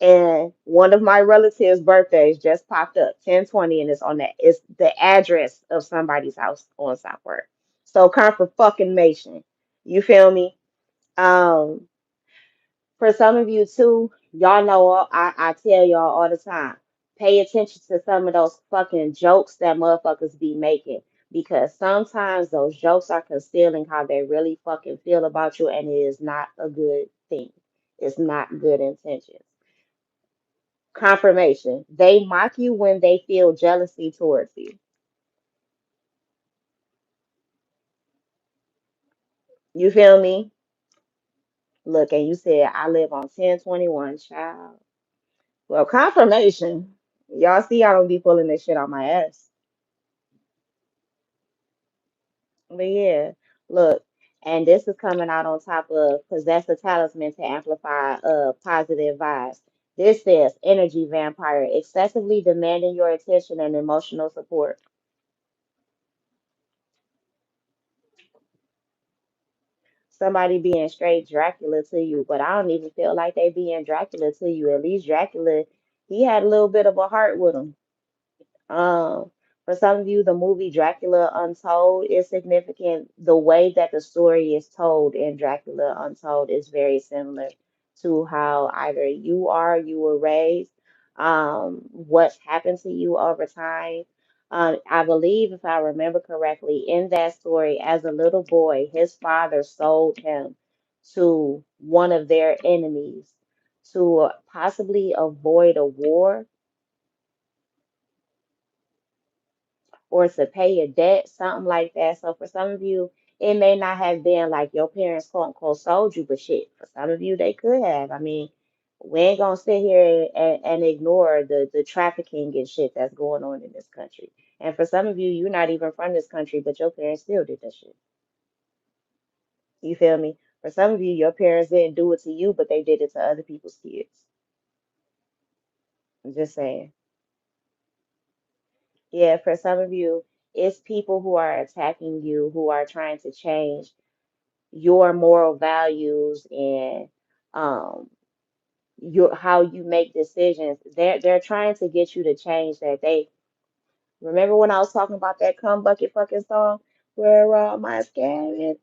Speaker 1: and one of my relatives' birthdays just popped up, 1020, and it's the address of somebody's house on South Park. So confirmation. You feel me? Um, for some of you too, y'all know I tell y'all all the time. Pay attention to some of those fucking jokes that motherfuckers be making because sometimes those jokes are concealing how they really fucking feel about you, and it is not a good thing. It's not good intentions. Confirmation. They mock you when they feel jealousy towards you. You feel me? Look, and you said I live on 1021, child. Well, confirmation. Y'all see I don't be pulling this shit on my ass. But yeah, look, and this is coming out on top of possess a talisman to amplify positive vibes. This says energy vampire, excessively demanding your attention and emotional support. Somebody being straight Dracula to you, but I don't even feel like they being Dracula to you. At least Dracula, he had a little bit of a heart with him. For some of you, the movie Dracula Untold is significant. The way that the story is told in Dracula Untold is very similar to how either you were raised, what's happened to you over time. I believe, if I remember correctly, in that story, as a little boy, his father sold him to one of their enemies to possibly avoid a war or to pay a debt, something like that. So for some of you, it may not have been like your parents quote unquote sold you, but shit, for some of you, they could have. I mean, we ain't gonna sit here and ignore the trafficking and shit that's going on in this country. And for some of you, you're not even from this country, but your parents still did that shit. You feel me? For some of you, your parents didn't do it to you, but they did it to other people's kids. I'm just saying. Yeah, for some of you, it's people who are attacking you, who are trying to change your moral values and um your how you make decisions. They're trying to get you to change that. They remember when I was talking about that cum bucket fucking song where my scam is?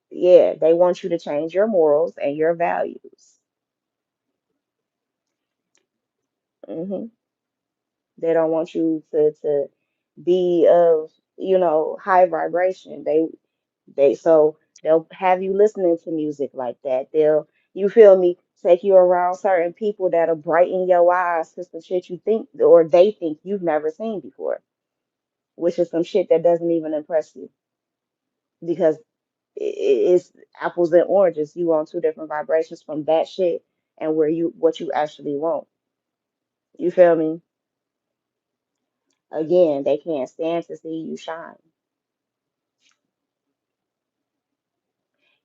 Speaker 1: Yeah, they want you to change your morals and your values. They don't want you to be of, high vibration. They so they'll have you listening to music like that. They'll, you feel me, take you around certain people that'll brighten your eyes to some shit you think or they think you've never seen before, which is some shit that doesn't even impress you because it's apples and oranges. You on two different vibrations from that shit and where you what you actually want. You feel me? Again, they can't stand to see you shine.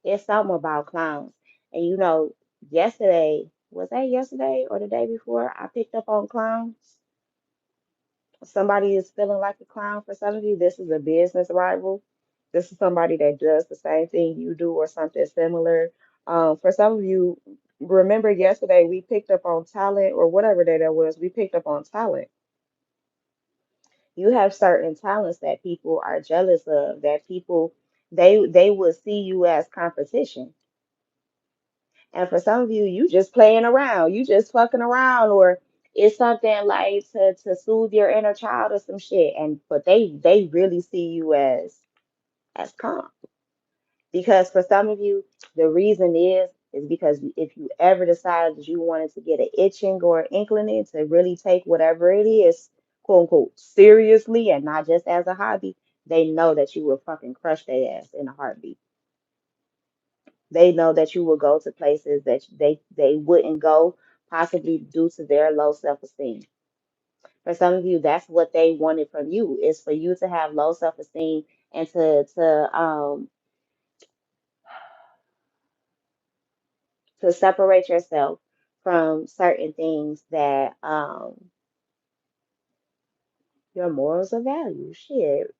Speaker 1: It's something about clowns. And yesterday, was that yesterday or the day before, I picked up on clowns. Somebody is feeling like a clown. For some of you, this is a business rival. This is somebody that does the same thing you do or something similar. For some of you, remember yesterday we picked up on talent or whatever that was, we picked up on talent. You have certain talents that people are jealous of, that people they would see you as competition. And for some of you, you just playing around, you just fucking around, or it's something like to soothe your inner child or some shit. And but they really see you as calm. Because for some of you, the reason is because if you ever decided that you wanted to get an itching or inkling to really take whatever it is, quote unquote, seriously and not just as a hobby, they know that you will fucking crush their ass in a heartbeat. They know that you will go to places that they wouldn't go, possibly due to their low self-esteem. For some of you, that's what they wanted from you, is for you to have low self-esteem and to separate yourself from certain things that your morals or values. Shit,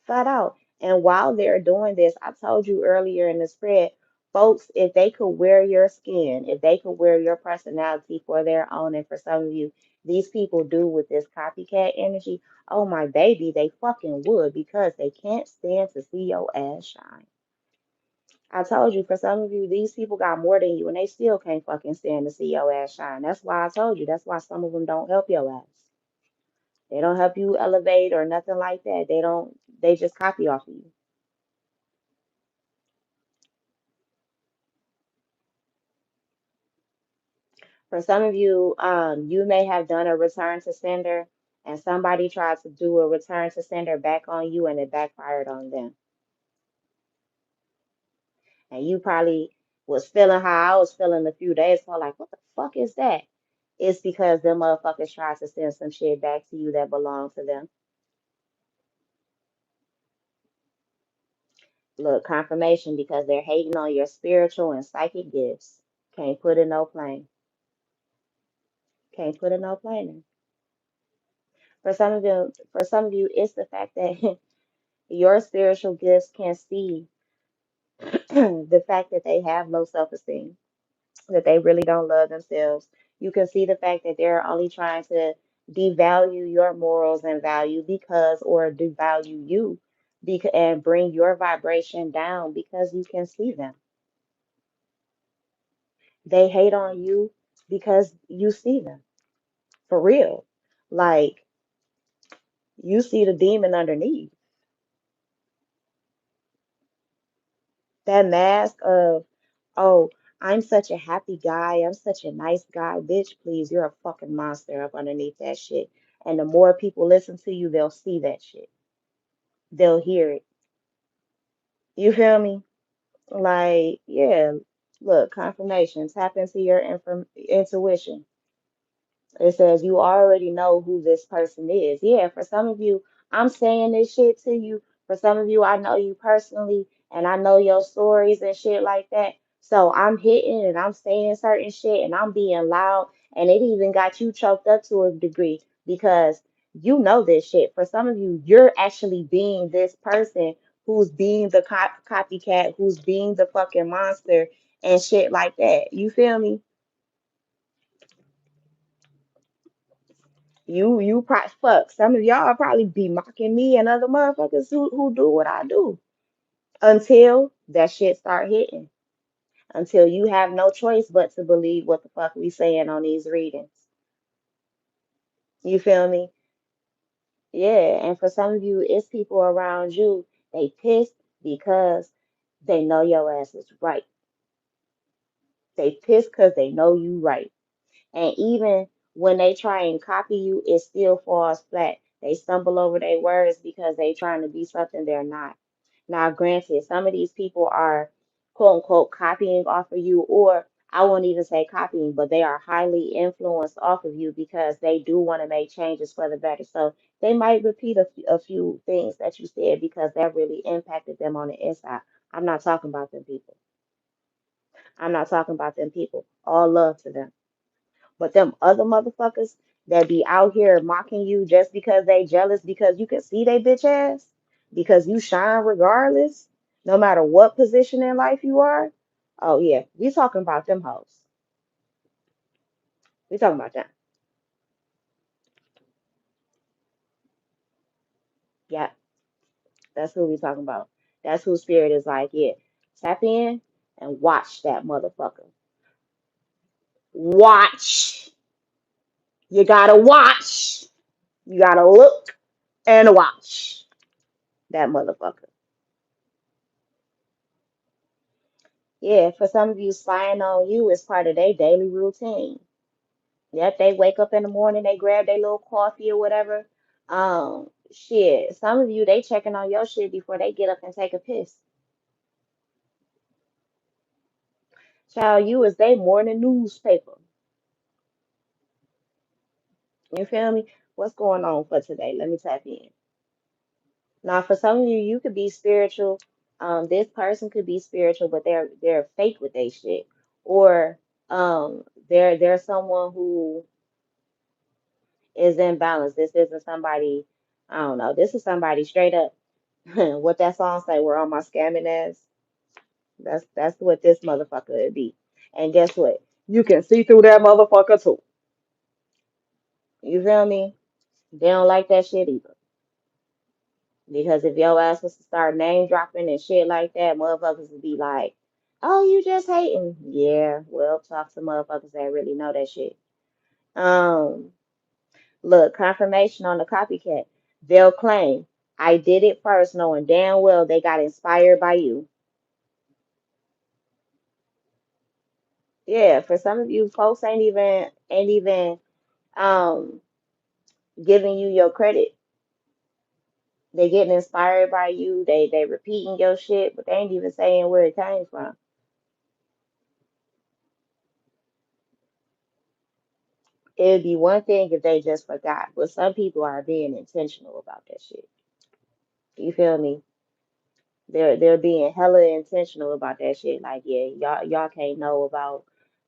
Speaker 1: flat out. And while they're doing this, I told you earlier in the spread, folks, if they could wear your skin, if they could wear your personality for their own, and for some of you, these people do with this copycat energy, oh my baby, they fucking would because they can't stand to see your ass shine. I told you, for some of you, these people got more than you, and they still can't fucking stand to see your ass shine. That's why I told you. That's why some of them don't help your ass. They don't help you elevate or nothing like that. They don't. They just copy off of you. For some of you, you may have done a return to sender, and somebody tried to do a return to sender back on you, and it backfired on them. And you probably was feeling how I was feeling a few days ago, like, what the fuck is that? It's because them motherfuckers tried to send some shit back to you that belonged to them. Look, confirmation because they're hating on your spiritual and psychic gifts. Can't put in no plane. Can't put in no plane. For some of you, it's the fact that your spiritual gifts can see the fact that they have low self-esteem, that they really don't love themselves. You can see the fact that they're only trying to devalue your morals and value because, or devalue you because, and bring your vibration down because you can see them. They hate on you because you see them for real. Like you see the demon underneath that mask of, oh, I'm such a happy guy. I'm such a nice guy. Bitch, please, you're a fucking monster up underneath that shit. And the more people listen to you, they'll see that shit. They'll hear it. You feel me? Like, yeah, look, confirmation. Tap into your intuition. It says you already know who this person is. Yeah, for some of you, I'm saying this shit to you. For some of you, I know you personally and I know your stories and shit like that. So I'm hitting and I'm saying certain shit and I'm being loud. And it even got you choked up to a degree because you know this shit. For some of you, you're actually being this person who's being the copycat, who's being the fucking monster and shit like that. You feel me? You probably fuck. Some of y'all probably be mocking me and other motherfuckers who do what I do until that shit start hitting. Until you have no choice but to believe what the fuck we saying on these readings. You feel me? Yeah. And for some of you, it's people around you. They pissed because they know your ass is right. They pissed because they know you right. And even when they try and copy you, it still falls flat. They stumble over their words because they trying to be something they're not. Now, granted, some of these people are quote unquote copying off of you, or I won't even say copying, but they are highly influenced off of you because they do want to make changes for the better. So they might repeat a few things that you said because that really impacted them on the inside. I'm not talking about them people. I'm not talking about them people. All love to them. But them other motherfuckers that be out here mocking you just because they jealous because you can see they bitch ass, because you shine regardless, no matter what position in life you are. Oh yeah, we talking about them hoes. We talking about them. Yeah, that's who we talking about. That's who spirit is like, yeah. Tap in and watch that motherfucker. Watch. You gotta watch. You gotta look and watch that motherfucker. Yeah, for some of you, spying on you is part of their daily routine. Yep, they wake up in the morning, they grab their little coffee or whatever. Shit, some of you, they checking on your shit before they get up and take a piss. Child, you is they morning newspaper. You feel me? What's going on for today? Let me tap in. Now, for some of you, you could be spiritual. This person could be spiritual, but they're fake with their shit, or they're someone who is in balance. This isn't somebody, I don't know, this is somebody straight up. What that song say, we're on my scamming ass. That's what this motherfucker would be. And guess what? You can see through that motherfucker too. You feel me? They don't like that shit either. Because if your ass was to start name dropping and shit like that, motherfuckers would be like, Oh, you just hating. Yeah, well, talk to motherfuckers that really know that shit. Um, Look, confirmation on the copycat. They'll claim, I did it first, knowing damn well they got inspired by you. Yeah, for some of you folks ain't even um giving you your credit. They getting inspired by you. They repeating your shit, but they ain't even saying where it came from. It'd be one thing if they just forgot, but some people are being intentional about that shit. You feel me? They're being hella intentional about that shit. Like, yeah, y'all can't know about.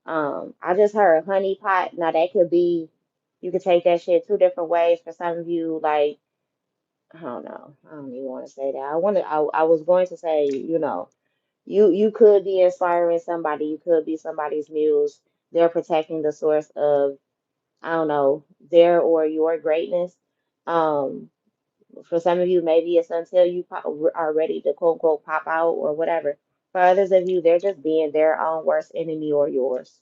Speaker 1: I just heard honey pot. Now that could be, you could take that shit two different ways. For some of you, like, I don't know. I don't even want to say that. I was going to say, you could be inspiring somebody. You could be somebody's muse. They're protecting the source of, I don't know, their or your greatness. Um, for some of you, maybe it's until you are ready to quote unquote pop out or whatever. For others of you, they're just being their own worst enemy or yours.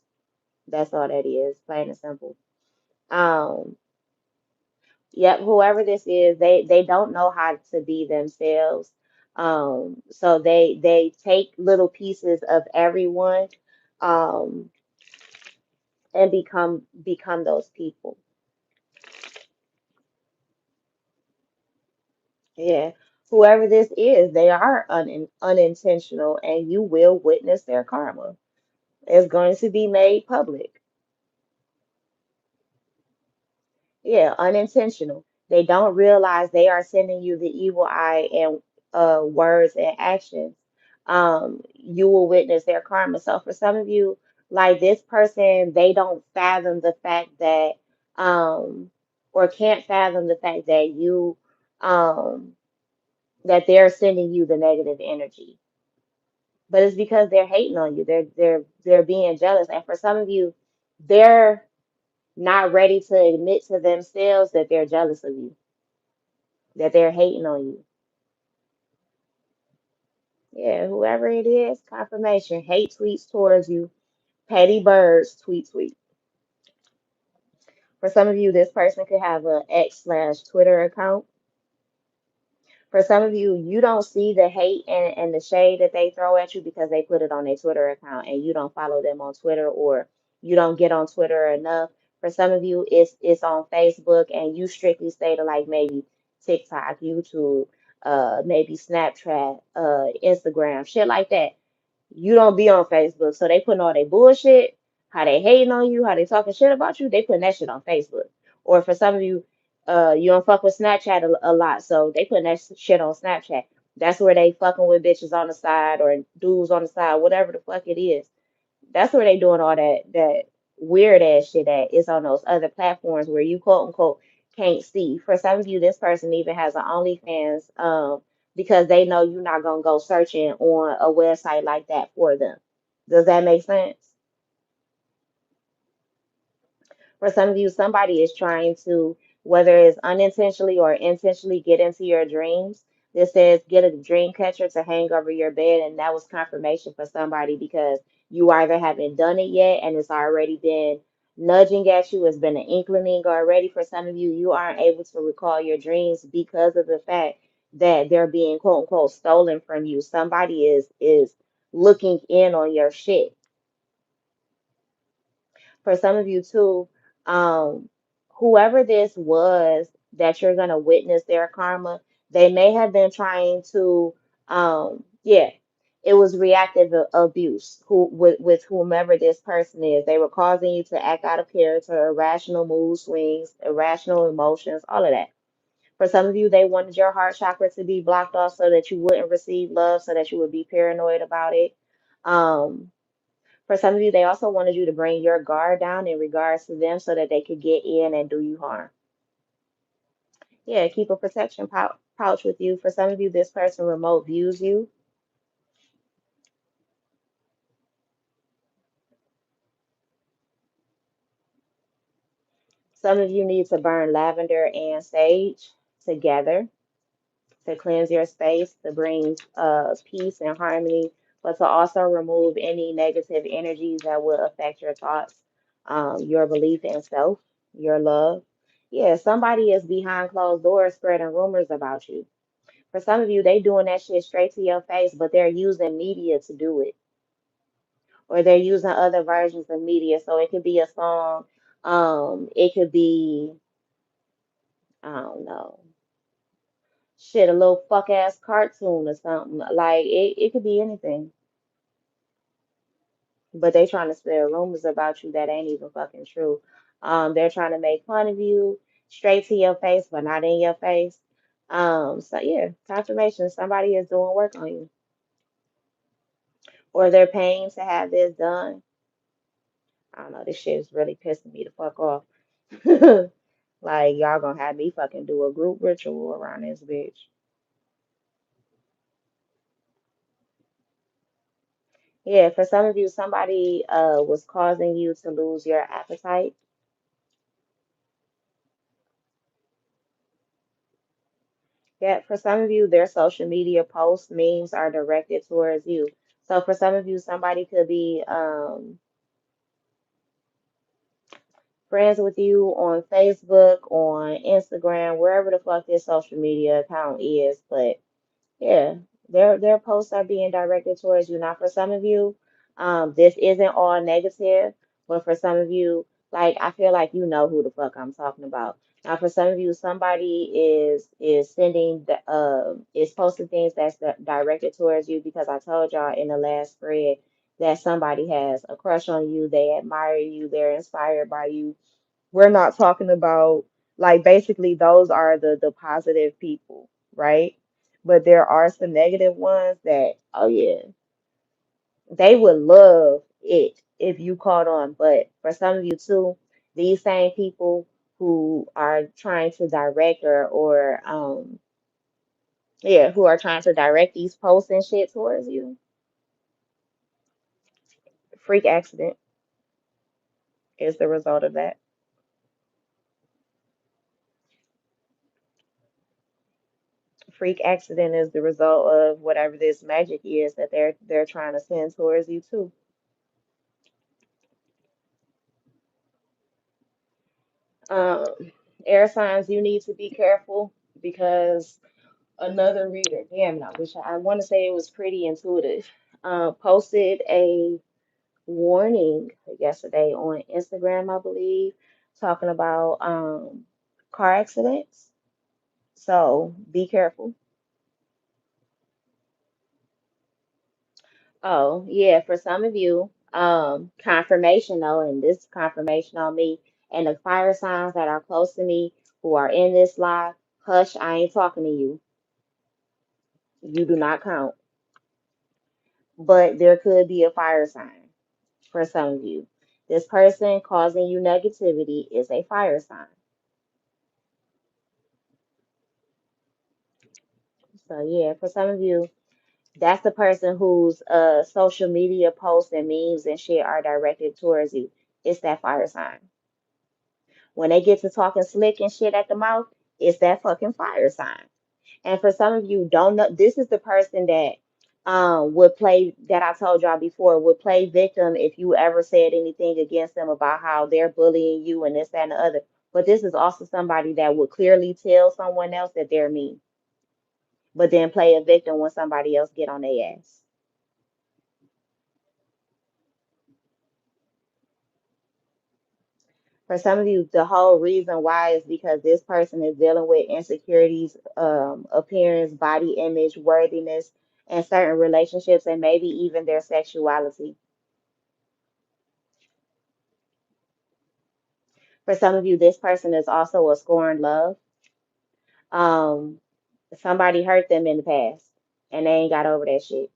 Speaker 1: That's all that is, plain and simple. Um, yep, whoever this is, they don't know how to be themselves. So they take little pieces of everyone, um, and become those people. Yeah. Whoever this is, they are unintentional, and you will witness their karma. It's going to be made public. Yeah, unintentional. They don't realize they are sending you the evil eye and words and actions. You will witness their karma. So for some of you, like this person, they don't fathom the fact that um or can't fathom the fact that you um that they're sending you the negative energy. But it's because they're hating on you. They're being jealous. And for some of you, they're not ready to admit to themselves that they're jealous of you, that they're hating on you. Yeah, whoever it is, confirmation. Hate tweets towards you. Petty birds, tweet. For some of you, this person could have a X/Twitter account. For some of you, you don't see the hate and the shade that they throw at you because they put it on their Twitter account and you don't follow them on Twitter or you don't get on Twitter enough. For some of you, it's on Facebook and you strictly stay to like maybe TikTok, YouTube, maybe Snapchat, Instagram, shit like that. You don't be on Facebook. So they putting all their bullshit, how they hating on you, how they talking shit about you, they putting that shit on Facebook. Or for some of you, you don't fuck with Snapchat a lot, so they putting that shit on Snapchat. That's where they fucking with bitches on the side or dudes on the side, whatever the fuck it is. That's where they doing all that weird ass shit at. It's on those other platforms where you quote unquote can't see. For some of you, this person even has an OnlyFans, because they know you're not gonna go searching on a website like that for them. Does that make sense? For some of you, somebody is trying to, whether it's unintentionally or intentionally, get into your dreams. This says get a dream catcher to hang over your bed, and that was confirmation for somebody because you either haven't done it yet and it's already been nudging at you, it's been an inkling already. For some of you, you aren't able to recall your dreams because of the fact that they're being quote unquote stolen from you. Somebody is looking in on your shit. For some of you too, um, whoever this was that you're gonna witness their karma, they may have been trying to, yeah, it was reactive abuse. Who with whomever this person is, they were causing you to act out of character, irrational mood swings, irrational emotions, all of that. For some of you, they wanted your heart chakra to be blocked off so that you wouldn't receive love, so that you would be paranoid about it. Um, for some of you, they also wanted you to bring your guard down in regards to them so that they could get in and do you harm. Yeah, keep a protection pouch with you. For some of you, this person remote views you. Some of you need to burn lavender and sage together to cleanse your space, to bring peace and harmony but to also remove any negative energies that will affect your thoughts, your belief in self, your love. Yeah, somebody is behind closed doors spreading rumors about you. For some of you, they doing that shit straight to your face, but they're using media to do it, or they're using other versions of media. So it could be a song, it could be, I don't know, shit, a little fuck ass cartoon or something. Like it could be anything. But they trying to spread rumors about you that ain't even fucking true. They're trying to make fun of you straight to your face, but not in your face. So yeah, confirmation somebody is doing work on you, or they're paying to have this done. I don't know. This shit is really pissing me the fuck off. Like y'all gonna have me fucking do a group ritual around this bitch. Yeah, for some of you, somebody was causing you to lose your appetite. Yeah, for some of you, their social media posts, memes are directed towards you. So for some of you, somebody could be friends with you on Facebook, on Instagram, wherever the fuck this social media account is. But yeah, their posts are being directed towards you. Now, for some of you, this isn't all negative, but for some of you, like I feel like you know who the fuck I'm talking about. Now, for some of you, somebody is sending the is posting things that's directed towards you because I told y'all in the last spread that somebody has a crush on you, they admire you, they're inspired by you. We're not talking about like basically those are the positive people, right? But there are some negative ones that, oh yeah, they would love it if you caught on. But for some of you too, these same people who are trying to direct or yeah, who are trying to direct these posts and shit towards you, freak accident is the result of that. Freak accident is the result of whatever this magic is that they're trying to send towards you too. Um, Air signs, you need to be careful because another reader, damn it, I want to say it was pretty intuitive, posted a warning yesterday on Instagram, I believe, talking about car accidents. So be careful. Oh, yeah, for some of you, confirmation though, and this confirmation on me and the fire signs that are close to me who are in this live, hush, I ain't talking to you. You do not count. But there could be a fire sign for some of you. This person causing you negativity is a fire sign. So yeah, for some of you, that's the person whose social media posts and memes and shit are directed towards you. It's that fire sign. When they get to talking slick and shit at the mouth, it's that fucking fire sign. And for some of you don't know, this is the person that would play that I told y'all before would play victim if you ever said anything against them about how they're bullying you and this, that, and the other. But this is also somebody that would clearly tell someone else that they're mean, but then play a victim when somebody else get on their ass. For some of you, the whole reason why is because this person is dealing with insecurities, appearance, body image, worthiness, and certain relationships, and maybe even their sexuality. For some of you, this person is also a scorned love. Um, Somebody hurt them in the past, and they ain't got over that shit.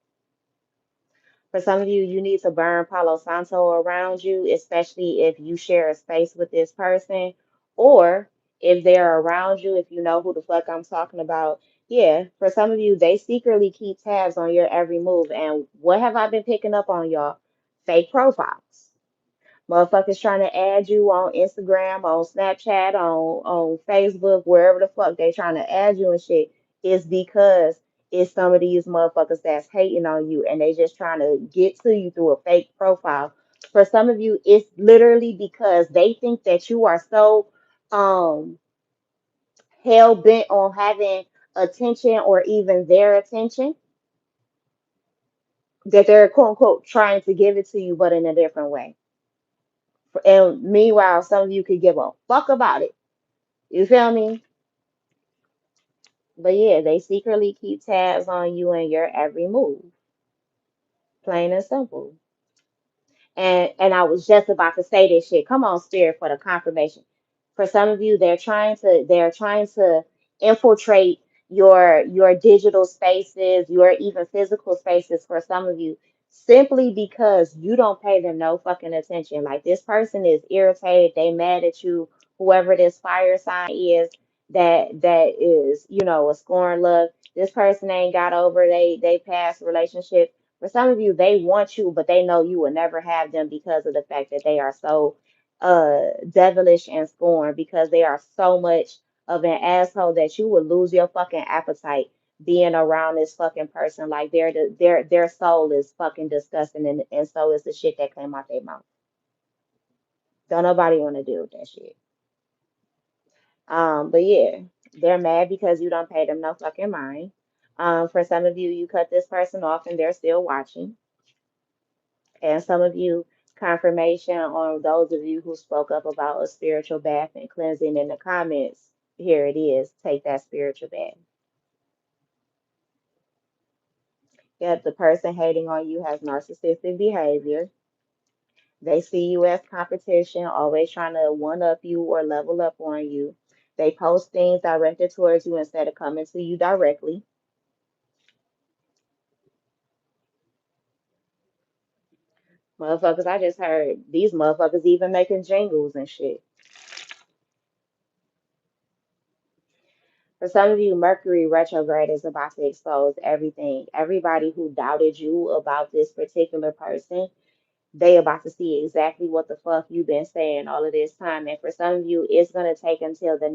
Speaker 1: For some of you, you need to burn Palo Santo around you, especially if you share a space with this person, or if they're around you, if you know who the fuck I'm talking about. Yeah, for some of you, they secretly keep tabs on your every move. And what have I been picking up on, y'all? Fake profiles. Motherfuckers trying to add you on Instagram, on Snapchat, on Facebook, wherever the fuck they trying to add you and shit, is because is some of these motherfuckers that's hating on you and they just trying to get to you through a fake profile. For some of you, it's literally because they think that you are so um hell bent on having attention or even their attention that they're quote unquote trying to give it to you, but in a different way. And meanwhile, some of you could give a fuck about it. You feel me? But yeah, they secretly keep tabs on you and your every move. Plain and simple. And I was just about to say this shit. Come on, Spirit, for the confirmation. For some of you, they're trying to infiltrate your digital spaces, your even physical spaces for some of you, simply because you don't pay them no fucking attention. Like this person is irritated, they mad at you, whoever this fire sign is that is, a scorn love. This person ain't got over they past relationship. For some of you, they want you, but they know you will never have them because of the fact that they are so devilish and scorned, because they are so much of an asshole that you would lose your fucking appetite being around this fucking person. Like their soul is fucking disgusting, and so is the shit that came out their mouth. Don't nobody want to deal with that shit. But yeah, they're mad because you don't pay them no fucking mind. For some of you, you cut this person off and they're still watching. And some of you, confirmation on those of you who spoke up about a spiritual bath and cleansing in the comments. Here it is. Take that spiritual bath. Yep, the person hating on you has narcissistic behavior. They see you as competition, always trying to one up you or level up on you. They post things directed towards you instead of coming to you directly. Motherfuckers, I just heard these motherfuckers even making jingles and shit. For some of you, Mercury retrograde is about to expose everything. Everybody who doubted you about this particular person, they about to see exactly what the fuck you've been saying all of this time. And for some of you, it's gonna take until the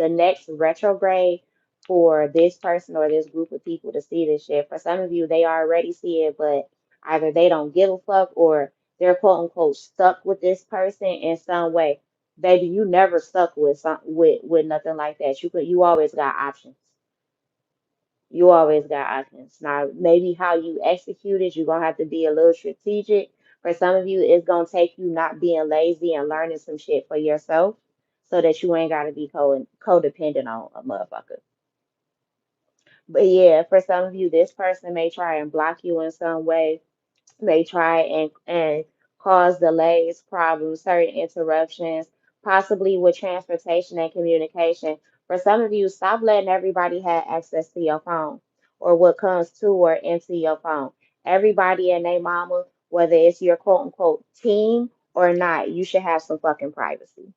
Speaker 1: next retrograde for this person or this group of people to see this shit. For some of you, they already see it, but either they don't give a fuck or they're quote unquote stuck with this person in some way. Baby, you never stuck with with nothing like that. You always got options. You always got options. Now, maybe how you execute it, you're gonna have to be a little strategic. For some of you, it's gonna take you not being lazy and learning some shit for yourself so that you ain't gotta be codependent on a motherfucker. But yeah, for some of you, this person may try and block you in some way, may try and cause delays, problems, certain interruptions, possibly with transportation and communication. For some of you, stop letting everybody have access to your phone or what comes to or into your phone. Everybody and their mama, whether it's your quote unquote team or not, you should have some fucking privacy.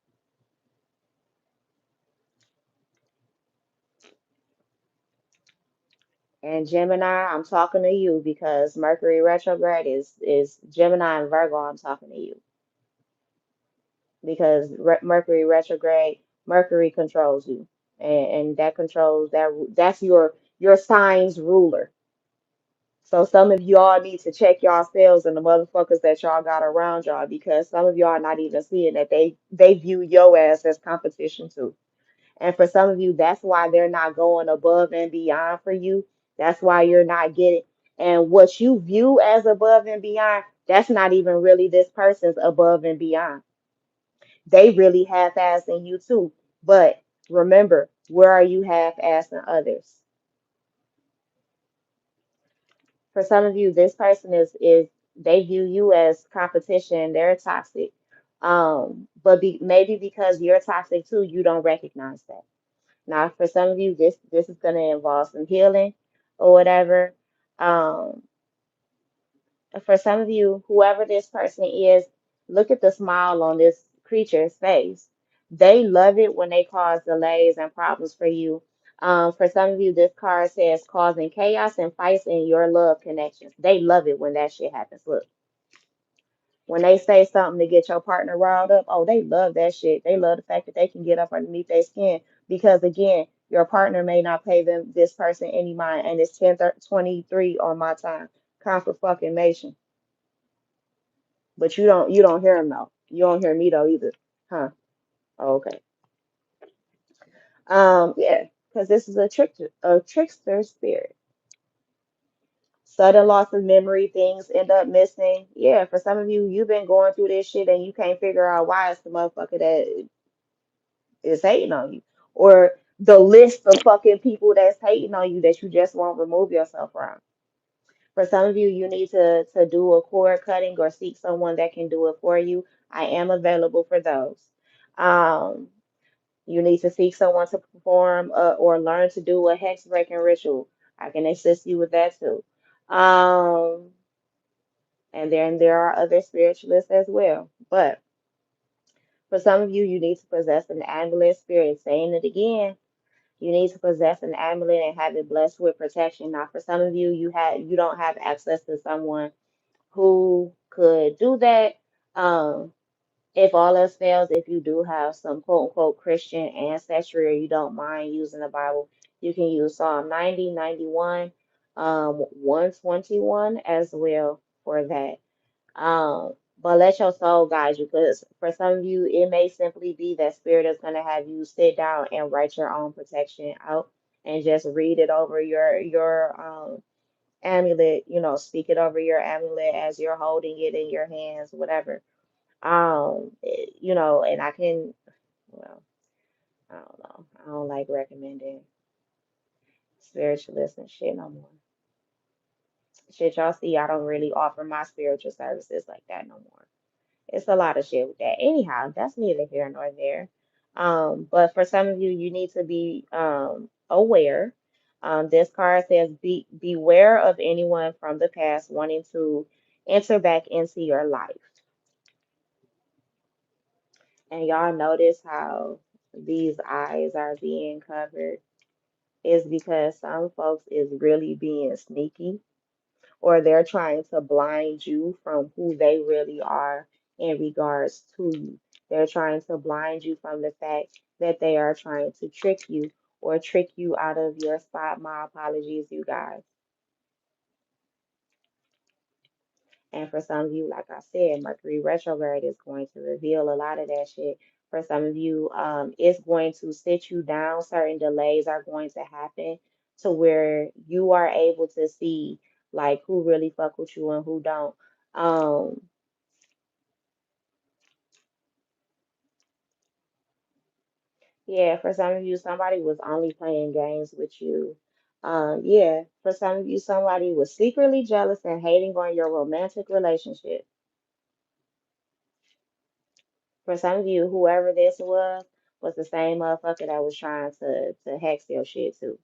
Speaker 1: And Gemini, I'm talking to you because Mercury retrograde is Gemini and Virgo. I'm talking to you because Mercury retrograde, Mercury controls you, and that controls that's your sign's ruler. So some of y'all need to check yourselves and the motherfuckers that y'all got around y'all, because some of y'all not even seeing that they view your ass as competition too. And for some of you, that's why they're not going above and beyond for you. That's why you're not getting. And what you view as above and beyond, that's not even really this person's above and beyond. They really half-assing you too. But remember, where are you half-assing others? For some of you, this person is they view you as competition. They're toxic. But maybe because you're toxic too, you don't recognize that. Now, for some of you, this is going to involve some healing or whatever. Um, for some of you, whoever this person is, look at the smile on this creature's face. They love it when they cause delays and problems for you. For some of you, this card says causing chaos and fights in your love connections. They love it when that shit happens. Look, when they say something to get your partner riled up, oh, they love that shit. They love the fact that they can get up underneath their skin because, again, Your partner may not pay them this person any mind, and it's 10:23 on my time. Confirmation fucking nation. But you don't hear him though. You don't hear me though either. Huh? Oh, okay. Yeah, because this is a trickster spirit. Sudden loss of memory, things end up missing. Yeah, for some of you, you've been going through this shit and you can't figure out why it's the motherfucker that is hating on you. Or the list of fucking people that's hating on you that you just won't remove yourself from. For some of you, you need to do a cord cutting or seek someone that can do it for you. I am available for those. Um, you need to seek someone to perform or learn to do a hex breaking ritual. I can assist you with that too. Um, and then there are other spiritualists as well. But for some of you, you need to possess an amulet spirit. Saying it again, you need to possess an amulet and have it blessed with protection. Now, for some of you, you don't have access to someone who could do that. Um, if all else fails, if you do have some quote unquote Christian ancestry or you don't mind using the Bible, you can use Psalm 90, 91, 121 as well for that. But let your soul guide you, because for some of you, it may simply be that spirit is going to have you sit down and write your own protection out and just read it over your amulet, speak it over your amulet as you're holding it in your hands, whatever. And well, I don't know. I don't like recommending spiritualists and shit no more. Shit, y'all see, I don't really offer my spiritual services like that no more. It's a lot of shit with that. Anyhow, that's neither here nor there. But for some of you, you need to be aware. This card says, beware of anyone from the past wanting to enter back into your life. And y'all notice how these eyes are being covered is because some folks is really being sneaky, or they're trying to blind you from who they really are in regards to you. They're trying to blind you from the fact that they are trying to trick you or trick you out of your spot. My apologies, you guys. And for some of you, like I said, Mercury retrograde is going to reveal a lot of that shit. For some of you, it's going to sit you down. Certain delays are going to happen to where you are able to see like who really fuck with you and who don't. Um, yeah, for some of you, somebody was only playing games with you. Yeah, for some of you, somebody was secretly jealous and hating on your romantic relationship. For some of you, whoever this was the same motherfucker that was trying to hex your shit too.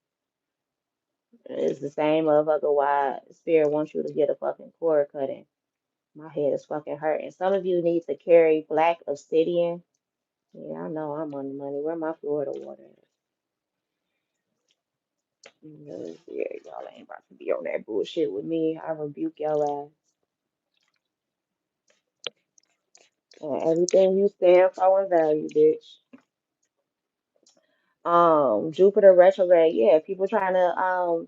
Speaker 1: It's the same motherfucker why Spirit wants you to get a fucking cord cutting. My head is fucking hurting. Some of you need to carry black obsidian. Yeah, I know I'm on the money. Where my Florida water at? Yeah, y'all ain't about to be on that bullshit with me. I rebuke your ass. And everything you stand for and value, bitch. Jupiter retrograde, yeah, people trying to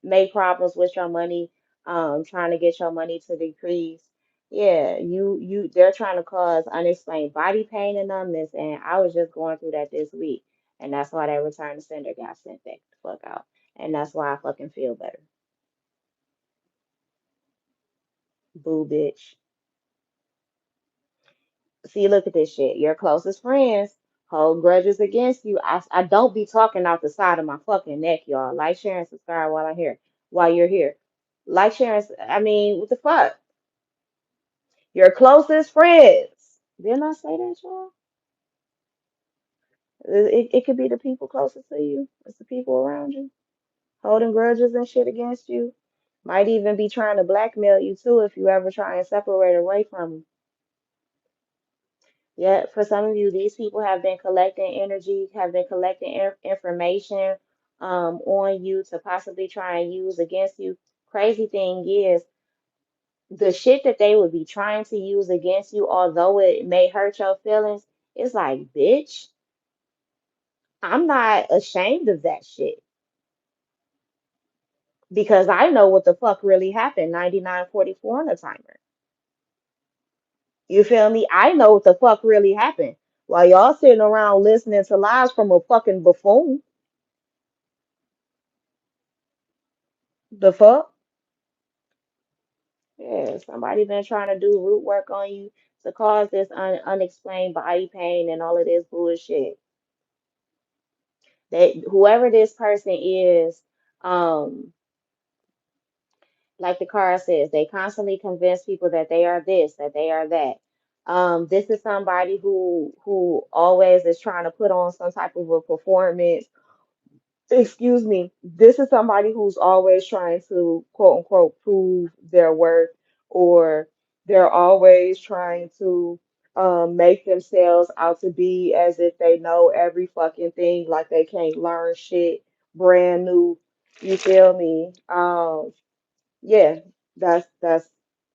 Speaker 1: make problems with your money, trying to get your money to decrease. Yeah, they're trying to cause unexplained body pain and numbness, and I was just going through that this week, and that's why that return to sender got sent back the fuck out, and that's why I fucking feel better. Boo, bitch. See, look at this shit. Your closest friends hold grudges against you. I don't be talking out the side of my fucking neck, y'all. Like, share, and subscribe while I'm here, while you're here. Like, share, I mean, what the fuck? Your closest friends. Didn't I say that, y'all? It could be the people closest to you. It's the people around you holding grudges and shit against you. Might even be trying to blackmail you too if you ever try and separate away from them. Yeah, for some of you, these people have been collecting energy, have been collecting information on you to possibly try and use against you. Crazy thing is, the shit that they would be trying to use against you, although it may hurt your feelings, it's like, bitch, I'm not ashamed of that shit because I know what the fuck really happened 99-44 on the timer. You feel me? I know what the fuck really happened. While y'all sitting around listening to lies from a fucking buffoon, the fuck? Yeah, somebody been trying to do root work on you to cause this unexplained body pain and all of this bullshit. That whoever this person is, um, like the card says, they constantly convince people that they are this, that they are that. This is somebody who always is trying to put on some type of a performance. Excuse me, this is somebody who's always trying to quote unquote prove their worth, or they're always trying to make themselves out to be as if they know every fucking thing, like they can't learn shit brand new. You feel me? Yeah, that's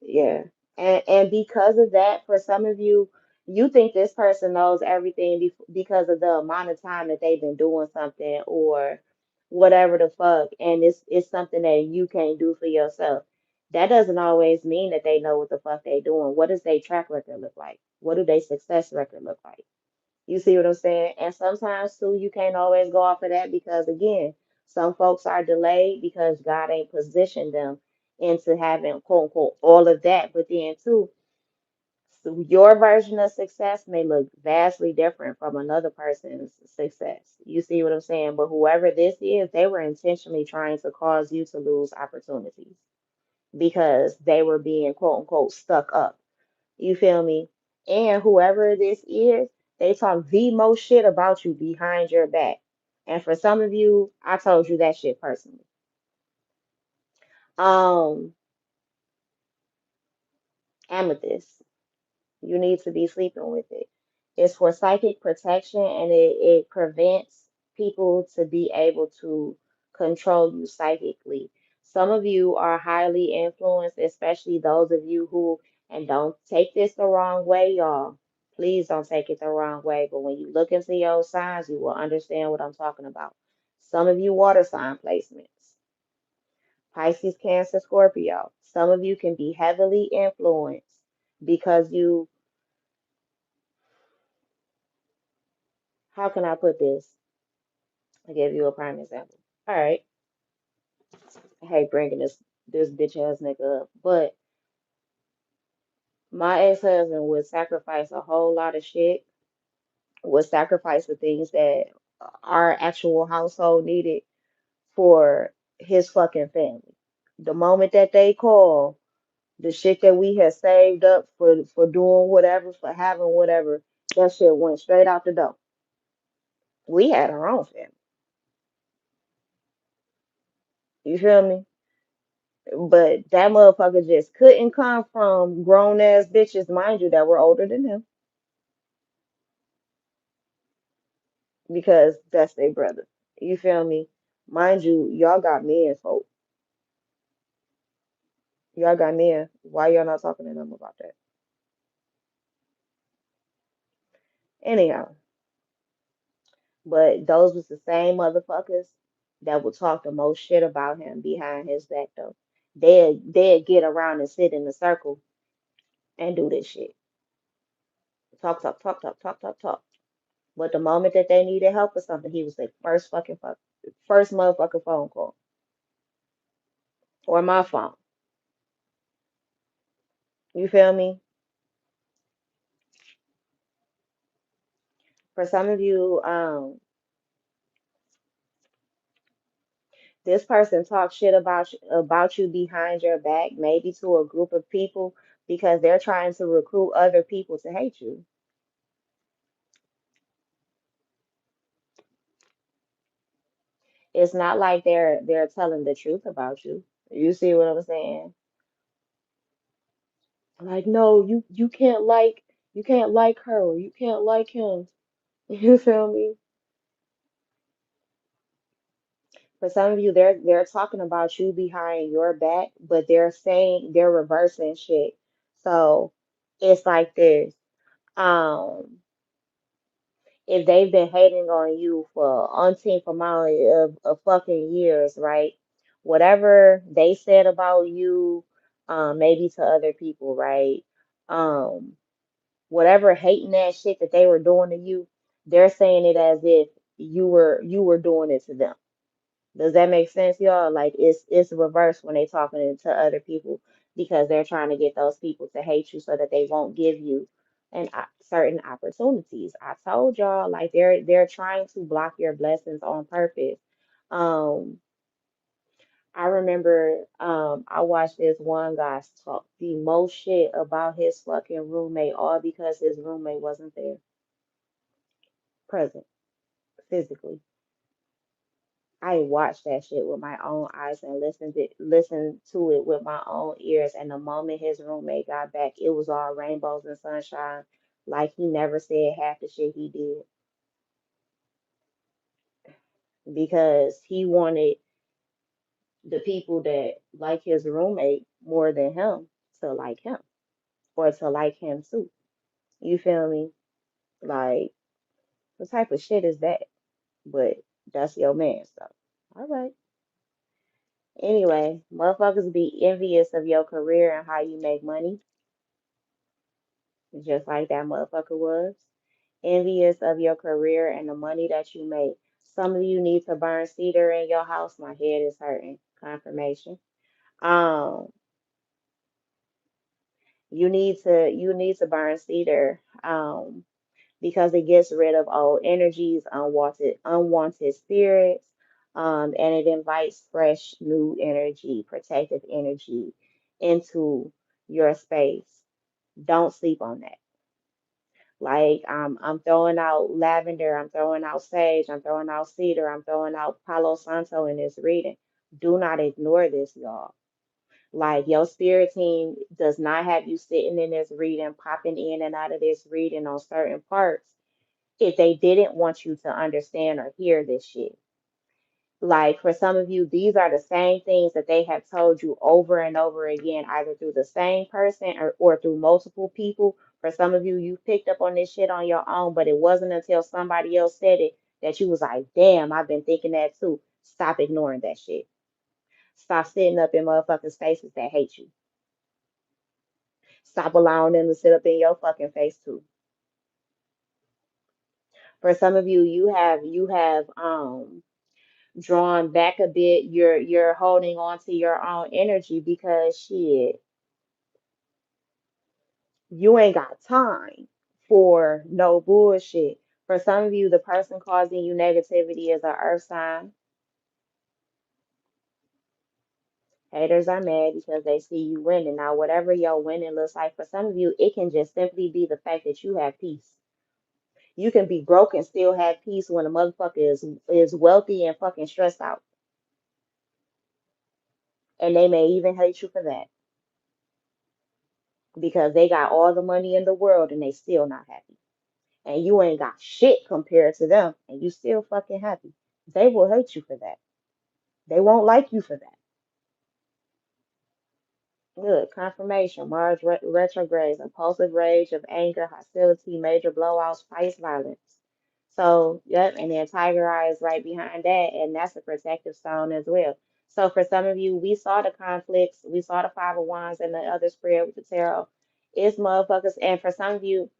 Speaker 1: yeah. And because of that, for some of you, you think this person knows everything because of the amount of time that they've been doing something or whatever the fuck, and it's something that you can't do for yourself. That doesn't always mean that they know what the fuck they doing. What does their track record look like? What do their success record look like? You see what I'm saying? And sometimes too, you can't always go off of that because again, some folks are delayed because God ain't positioned them into having quote unquote all of that. But then too, so your version of success may look vastly different from another person's success. You see what I'm saying? But whoever this is, they were intentionally trying to cause you to lose opportunities because they were being quote unquote stuck up. You feel me? And whoever this is, they talk the most shit about you behind your back. And for some of you, I told you that shit personally. Um, Amethyst. You need to be sleeping with it. It's for psychic protection and it prevents people to be able to control you psychically. Some of you are highly influenced, especially those of you who, and don't take this the wrong way, y'all. Please don't take it the wrong way. But when you look into your signs, you will understand what I'm talking about. Some of you water sign placements, Pisces, Cancer, Scorpio. Some of you can be heavily influenced because you, how can I put this? I give you a prime example. All right, I hate bringing this bitch ass nigga up, but my ex-husband would sacrifice a whole lot of shit, would sacrifice the things that our actual household needed for his fucking family. The moment that they call, the shit that we had saved up for doing whatever, for having whatever, that shit went straight out the door. We had our own family. You feel me? But that motherfucker just couldn't come from grown ass bitches, mind you, that were older than him because that's their brother. You feel me? Mind you, y'all got men, folk. Y'all got men. Why y'all not talking to them about that? Anyhow, but those was the same motherfuckers that would talk the most shit about him behind his back, though. They'd get around and sit in a circle and do this shit. Talk, talk, talk, talk, talk, talk, talk. But the moment that they needed help or something, he was the first motherfucking phone call or my phone. You feel me? For some of you, this person talks shit about you behind your back, maybe to a group of people because they're trying to recruit other people to hate you. It's not like they're telling the truth about you. You see what I'm saying? Like, no, you can't like her or you can't like him. You feel me? For some of you, they're talking about you behind your back, but they're reversing shit. So it's like this. Um, if they've been hating on you for umpteenth amount of fucking years, right? Whatever they said about you, maybe to other people, right? Um, whatever hating that shit that they were doing to you, they're saying it as if you were doing it to them. Does that make sense, y'all? Like it's reverse when they talking to other people because they're trying to get those people to hate you so that they won't give you certain opportunities. I told y'all, like they're trying to block your blessings on purpose. Um, I remember I watched this one guy talk the most shit about his fucking roommate, all because his roommate wasn't there, present physically. I watched that shit with my own eyes and listened to it with my own ears. And the moment his roommate got back, it was all rainbows and sunshine. Like he never said half the shit he did because he wanted the people that like his roommate more than him to like him or to like him too. You feel me? Like, what type of shit is that? But that's your man, so. All right. Anyway, motherfuckers be envious of your career and how you make money, just like that motherfucker was. Envious of your career and the money that you make. Some of you need to burn cedar in your house. My head is hurting. Confirmation. Um, you need to burn cedar. Because it gets rid of old energies, unwanted spirits, and it invites fresh new energy, protective energy into your space. Don't sleep on that. Like I'm throwing out lavender, I'm throwing out sage, I'm throwing out cedar, I'm throwing out Palo Santo in this reading. Do not ignore this, y'all. Like your spirit team does not have you sitting in this reading, popping in and out of this reading on certain parts if they didn't want you to understand or hear this shit. Like for some of you, these are the same things that they have told you over and over again, either through the same person or through multiple people. For some of you, you picked up on this shit on your own, but it wasn't until somebody else said it that you was like, damn, I've been thinking that too. Stop ignoring that shit. Stop sitting up in motherfuckers' faces that hate you. Stop allowing them to sit up in your fucking face too. For some of you, you have drawn back a bit. You're holding on to your own energy because shit, you ain't got time for no bullshit. For some of you, the person causing you negativity is a earth sign. Haters are mad because they see you winning. Now, whatever your winning looks like, for some of you, it can just simply be the fact that you have peace. You can be broke and still have peace when a motherfucker is wealthy and fucking stressed out. And they may even hate you for that because they got all the money in the world and they still not happy. And you ain't got shit compared to them and you still fucking happy. They will hate you for that. They won't like you for that. Good. Confirmation. Mars retrogrades, impulsive rage of anger, hostility, major blowouts, fights, violence. So, yep. And then Tiger Eye is right behind that. And that's a protective stone as well. So, for some of you, we saw the conflicts. We saw the Five of Wands and the other spread with the tarot. It's motherfuckers. And for some of you,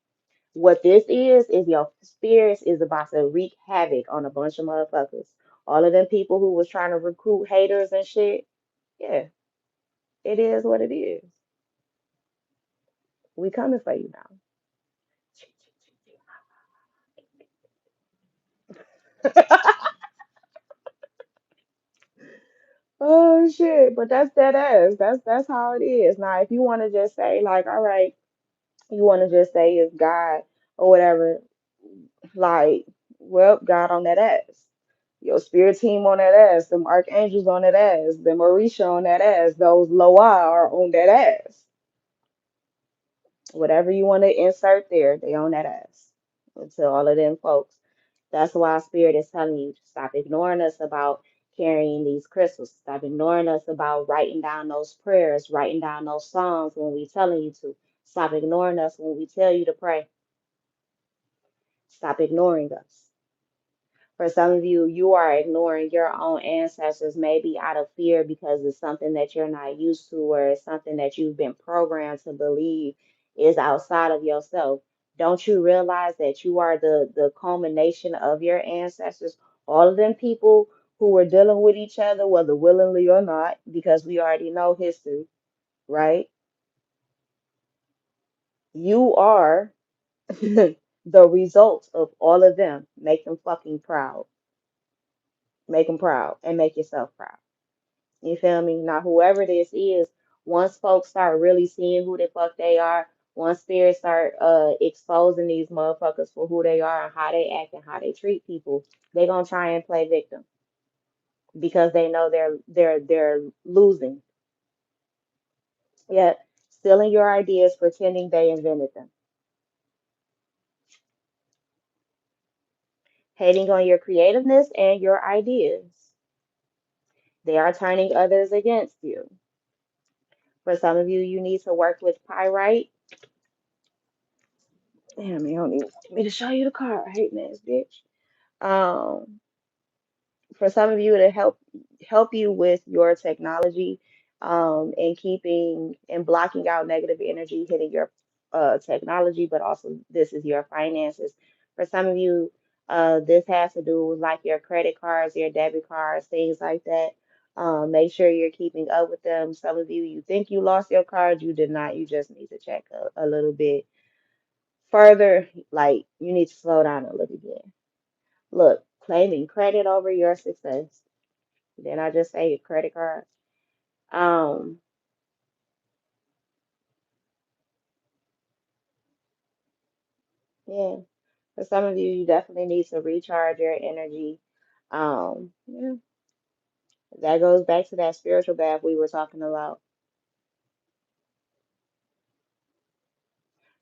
Speaker 1: what this is your spirits is about to wreak havoc on a bunch of motherfuckers. All of them people who was trying to recruit haters and shit. Yeah, it is what it is. We coming for you now. Oh shit, but that's that ass. That's how it is. Now, if you want to just say like, all right, you want to just say it's God or whatever, like, well, God on that ass. Your spirit team on that ass, them archangels on that ass, them Orisha on that ass, those Loa are on that ass. Whatever you want to insert there, they on that ass. To all of them folks. That's why Spirit is telling you to stop ignoring us about carrying these crystals. Stop ignoring us about writing down those prayers, writing down those songs when we telling you to. Stop ignoring us when we tell you to pray. Stop ignoring us. For some of you, you are ignoring your own ancestors, maybe out of fear because it's something that you're not used to, or it's something that you've been programmed to believe is outside of yourself. Don't you realize that you are the culmination of your ancestors? All of them people who were dealing with each other, whether willingly or not, because we already know history, right? You are the result of all of them. Make them fucking proud. Make them proud and make yourself proud. You feel me? Now, whoever this is, once folks start really seeing who the fuck they are, once spirits start exposing these motherfuckers for who they are and how they act and how they treat people, they gonna try and play victim because they know they're losing. Yet stealing your ideas, pretending they invented them, hating on your creativeness and your ideas. They are turning others against you. For some of you, you need to work with pyrite. Damn, you don't need me to show you the card, hating ass bitch. Um, for some of you to help you with your technology, and keeping and blocking out negative energy hitting your technology, but also this is your finances. For some of you, this has to do with like your credit cards, your debit cards, things like that. Make sure you're keeping up with them. Some of you, you think you lost your card, you did not. You just need to check a little bit further. Like you need to slow down a little bit. Look, claiming credit over your success. Then I just say credit card. Um, yeah, for some of you, you definitely need to recharge your energy. Yeah, that goes back to that spiritual bath we were talking about.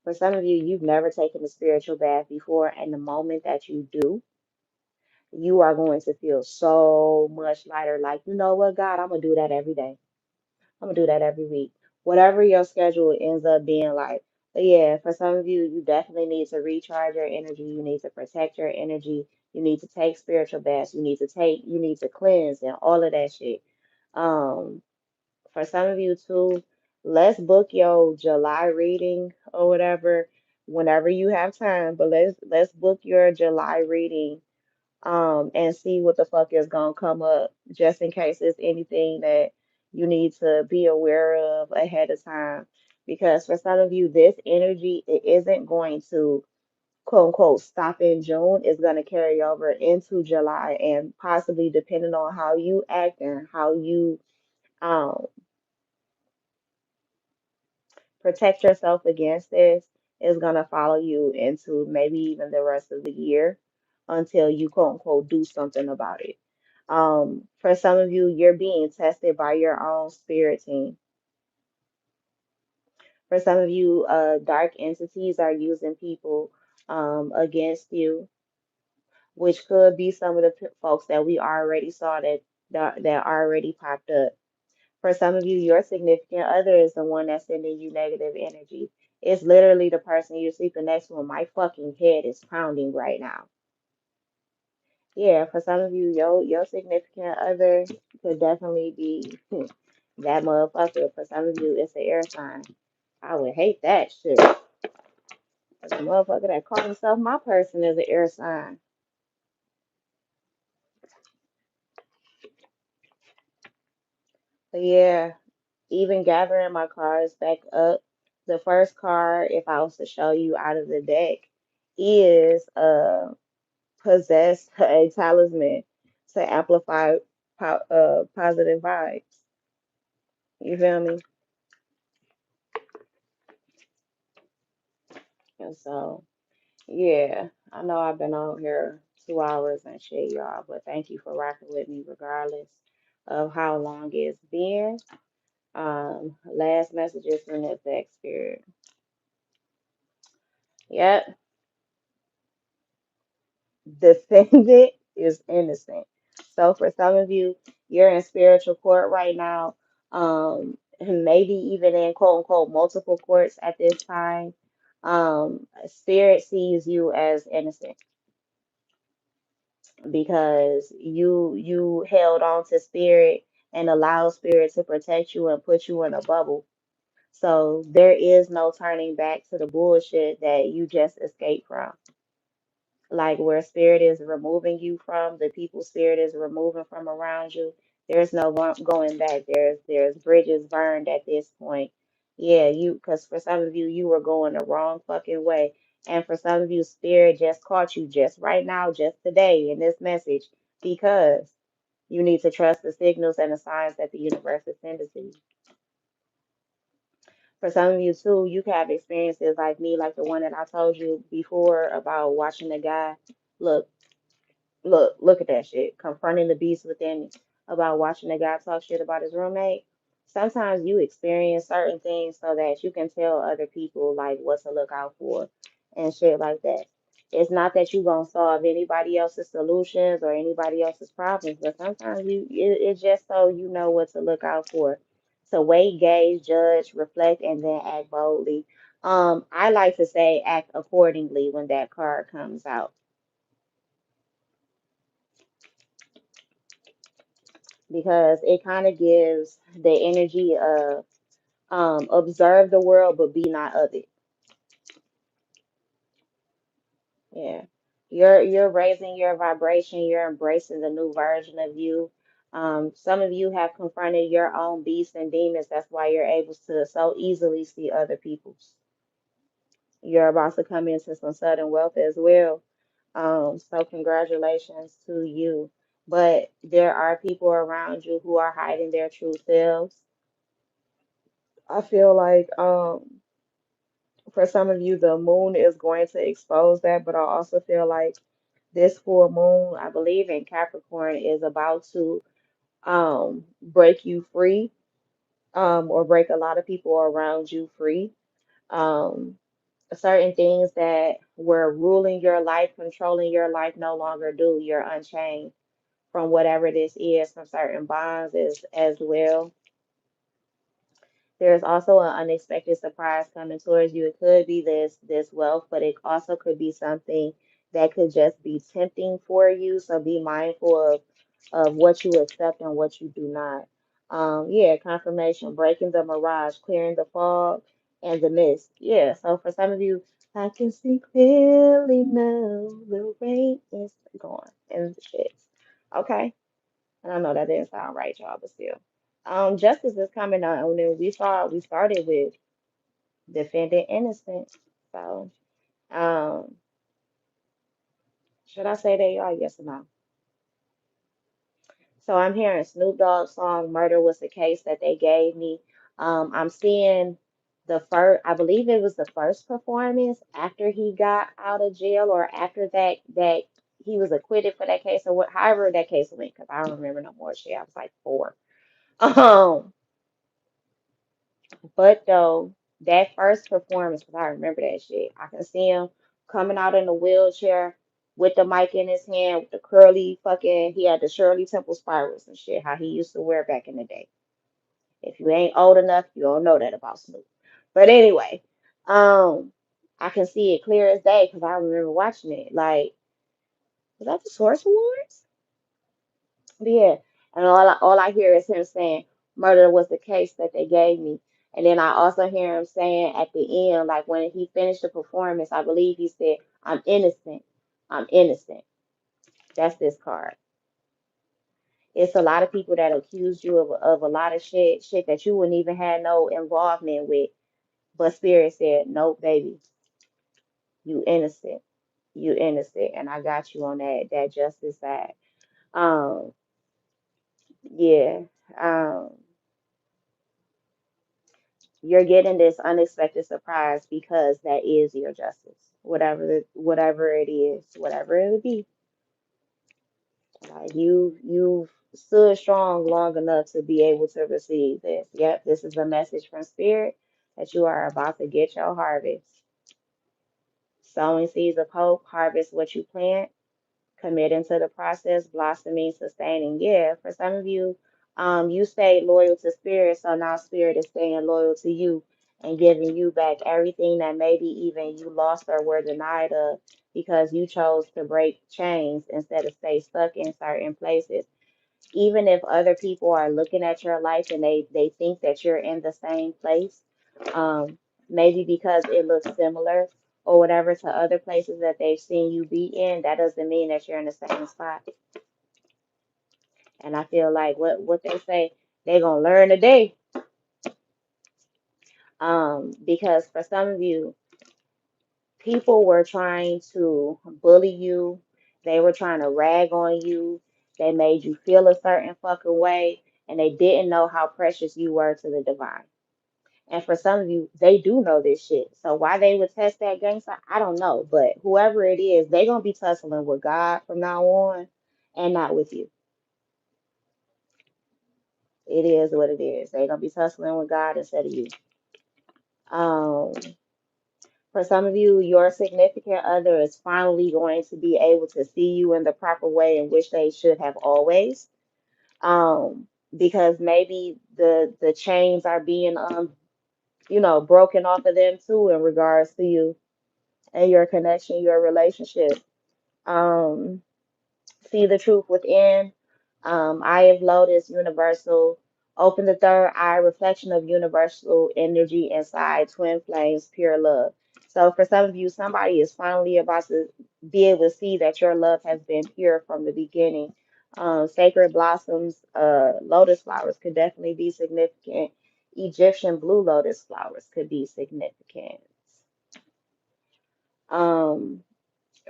Speaker 1: For some of you, you've never taken a spiritual bath before, and the moment that you do, you are going to feel so much lighter. Like, you know what, God, I'm gonna do that every day. I'm gonna do that every week. Whatever your schedule ends up being like. But yeah, for some of you, you definitely need to recharge your energy. You need to protect your energy. You need to take spiritual baths. You need to cleanse and all of that shit. Um, for some of you too, let's book your July reading or whatever whenever you have time. But let's book your July reading, and see what the fuck is gonna come up, just in case there's anything that you need to be aware of ahead of time. Because for some of you, this energy, it isn't going to quote unquote stop in June. It's gonna carry over into July, and possibly depending on how you act and how you um protect yourself against this, is gonna follow you into maybe even the rest of the year until you quote unquote do something about it. For some of you, you're being tested by your own spirit team. For some of you, dark entities are using people against you, which could be some of the folks that we already saw that already popped up. For some of you, your significant other is the one that's sending you negative energy. It's literally the person you're sleeping next to, and my fucking head is pounding right now. Yeah, for some of you, your significant other could definitely be that motherfucker. For some of you, it's an air sign. I would hate that shit. The motherfucker that calls himself my person is an air sign. But yeah, even gathering my cards back up, the first card, if I was to show you out of the deck, is possess a talisman to amplify positive vibes. You feel me? And so, yeah, I know I've been on here 2 hours and shit, y'all, but thank you for rocking with me regardless of how long it's been. Last messages from the Zach Spirit. Yep, defendant is innocent. So for some of you, you're in spiritual court right now, and maybe even in quote unquote multiple courts at this time. Spirit sees you as innocent. because you held on to spirit and allowed spirit to protect you and put you in a bubble. So there is no turning back to the bullshit that you just escaped from. Like where spirit is removing you from, the people spirit is removing from around you. There's no going back. There's bridges burned at this point. Yeah, you because for some of you, you were going the wrong fucking way, and for some of you, spirit just caught you just right now, just today in this message, because you need to trust the signals and the signs that the universe is sending to you. For some of you too, you can have experiences like me, like the one that I told you before about watching a guy. Look, look at that shit. Confronting the beast within me about watching a guy talk shit about his roommate. Sometimes you experience certain things so that you can tell other people like what to look out for and shit like that. It's not that you gonna solve anybody else's solutions or anybody else's problems, but sometimes it's just so you know what to look out for. To wait, gauge, judge, reflect, and then act boldly. I like to say act accordingly when that card comes out because it kind of gives the energy of observe the world but be not of it. Yeah. You're raising your vibration, you're embracing the new version of you. Some of you have confronted your own beasts and demons. That's why you're able to so easily see other people's. You're about to come into some sudden wealth as well. So congratulations to you. But there are people around you who are hiding their true selves. I feel like for some of you, the moon is going to expose that, but I also feel like this full moon, I believe in Capricorn, is about to break you free, or break a lot of people around you free. Um, Certain things that were ruling your life, controlling your life, no longer do. You're unchained from whatever this is, from certain bonds as well. There's also an unexpected surprise coming towards you. It could be this wealth, but it also could be something that could just be tempting for you. So be mindful of what you accept and what you do not. Yeah, confirmation, breaking the mirage, clearing the fog and the mist. Yeah, so for some of you, I can see clearly now the rain is gone and the shit. Okay. And I know that didn't sound right, y'all, but still. Justice is coming out, and then we started with defending innocent. So, um, should I say that, y'all? Yes or no? So I'm hearing Snoop Dogg's song "Murder Was the Case" that they gave me. I'm seeing the first, I believe it was the first performance after he got out of jail, or after that he was acquitted for that case, or what, however that case went, because I don't remember no more shit. I was like four. Um, But though that first performance, 'cause I remember that shit, I can see him coming out in a wheelchair with the mic in his hand, with the curly fucking, he had the Shirley Temple spirals and shit, how he used to wear back in the day. If you ain't old enough, you don't know that about Snoop. But anyway, um, I can see it clear as day because I remember watching it. Like, was that the Source Awards? Yeah, and all I hear is him saying murder was the case that they gave me. And then I also hear him saying at the end, like when he finished the performance, I believe he said, I'm innocent. I'm innocent. That's this card. It's a lot of people that accuse you of a lot of shit that you wouldn't even have no involvement with. But Spirit said, nope, baby, you innocent. You innocent. And I got you on that justice side. Um, yeah. Um, You're getting this unexpected surprise because that is your justice. Whatever it is, whatever it would be. You've stood strong long enough to be able to receive this. Yep, this is a message from Spirit that you are about to get your harvest. Sowing seeds of hope, harvest what you plant, committing to the process, blossoming, sustaining. Yeah, for some of you, you stayed loyal to Spirit, so now Spirit is staying loyal to you and giving you back everything that maybe even you lost or were denied of. because you chose to break chains instead of stay stuck in certain places. Even if other people are looking at your life and they think that you're in the same place, um, maybe because it looks similar or whatever to other places that they've seen you be in, that doesn't mean that you're in the same spot. And I feel like what they say, they're gonna learn today. Because for some of you, people were trying to bully you, they were trying to rag on you, they made you feel a certain fucking way, and they didn't know how precious you were to the divine. And for some of you, they do know this shit. So why they would test that gangster, I don't know. But whoever it is, they gonna be tussling with God from now on and not with you. It is what it is. They gonna be tussling with God instead of you. Um, for some of you, your significant other is finally going to be able to see you in the proper way in which they should have always. Because maybe the chains are being broken off of them too in regards to you and your connection, your relationship. Um, See the truth within. Eye of Lotus, universal. Open the third eye, reflection of universal energy inside, twin flames, pure love. So for some of you, somebody is finally about to be able to see that your love has been pure from the beginning. Sacred blossoms, lotus flowers could definitely be significant. Egyptian blue lotus flowers could be significant. Um,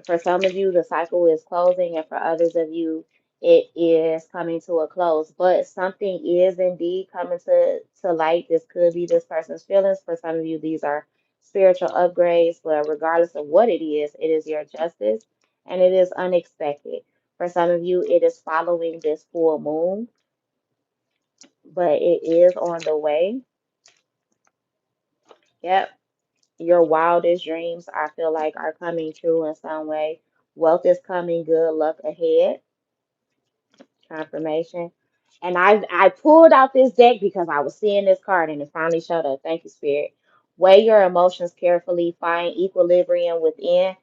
Speaker 1: for some of you, the cycle is closing, and for others of you, it is coming to a close. But something is indeed coming to light. This could be this person's feelings. For some of you, these are spiritual upgrades. But regardless of what it is your justice, and it is unexpected. For some of you, it is following this full moon, but it is on the way. Yep. Your wildest dreams, I feel like, are coming true in some way. Wealth is coming, good luck ahead. Confirmation. And I pulled out this deck because I was seeing this card and it finally showed up. Thank you, Spirit. Weigh your emotions carefully, find equilibrium within.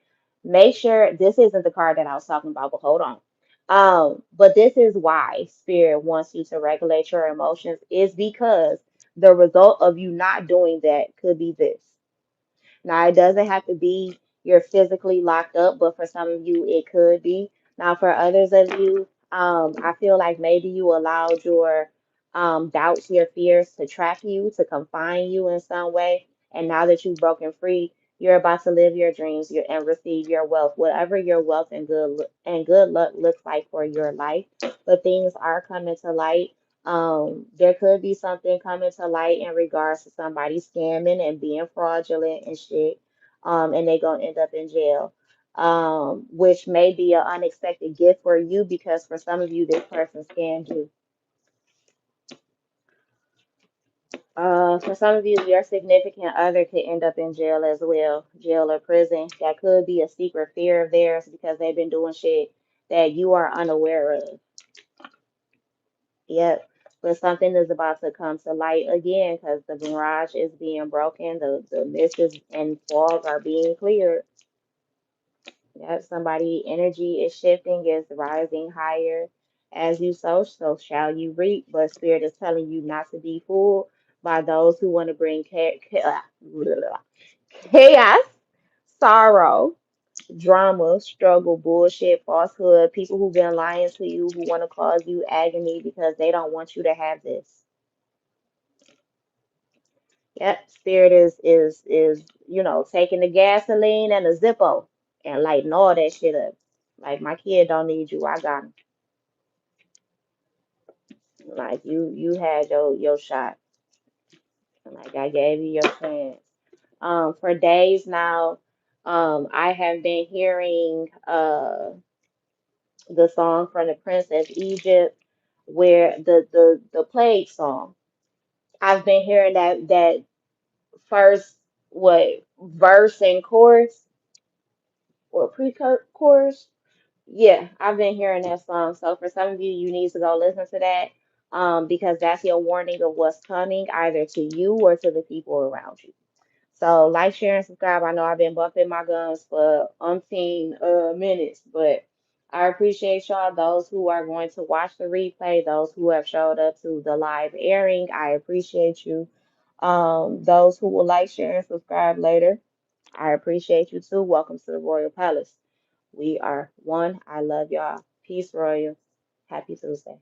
Speaker 1: Make sure this isn't the card that I was talking about, but hold on. But this is why Spirit wants you to regulate your emotions, is because the result of you not doing that could be this. Now, it doesn't have to be you're physically locked up, but for some of you, it could be. Now, for others of you, I feel like maybe you allowed your doubts, your fears to trap you, to confine you in some way. And now that you've broken free, you're about to live your dreams and receive your wealth, whatever your wealth and good luck looks like for your life. But things are coming to light. There could be something coming to light in regards to somebody scamming and being fraudulent and shit. And they gonna end up in jail. Which may be an unexpected gift for you because for some of you, this person scammed you. For some of you, your significant other could end up in jail as well, jail or prison. That could be a secret fear of theirs because they've been doing shit that you are unaware of. Yep. But something is about to come to light again because the mirage is being broken, the mists and fog are being cleared. Yep. Somebody energy is shifting, is rising higher. As you sow, so shall you reap. But Spirit is telling you not to be fooled by those who want to bring chaos, sorrow, drama, struggle, bullshit, falsehood, people who've been lying to you, who want to cause you agony because they don't want you to have this. Yep, spirit is taking the gasoline and the Zippo and lighting all that shit up. Like my kid don't need you, I got him. Like you had your shot. Like I gave you your chance. For days now, I have been hearing the song from the Princess Egypt, where the plague song. I've been hearing that first what verse and chorus or pre-chorus. Yeah, I've been hearing that song. So for some of you, you need to go listen to that, because that's your warning of what's coming, either to you or to the people around you. So like, share, and subscribe. I know I've been bumping my guns for umpteen minutes, but I appreciate y'all. Those who are going to watch the replay, those who have showed up to the live airing, I appreciate you. Those who will like, share, and subscribe later, I appreciate you too. Welcome to the Royal Palace. We are one. I love y'all. Peace, Royal. Happy Tuesday.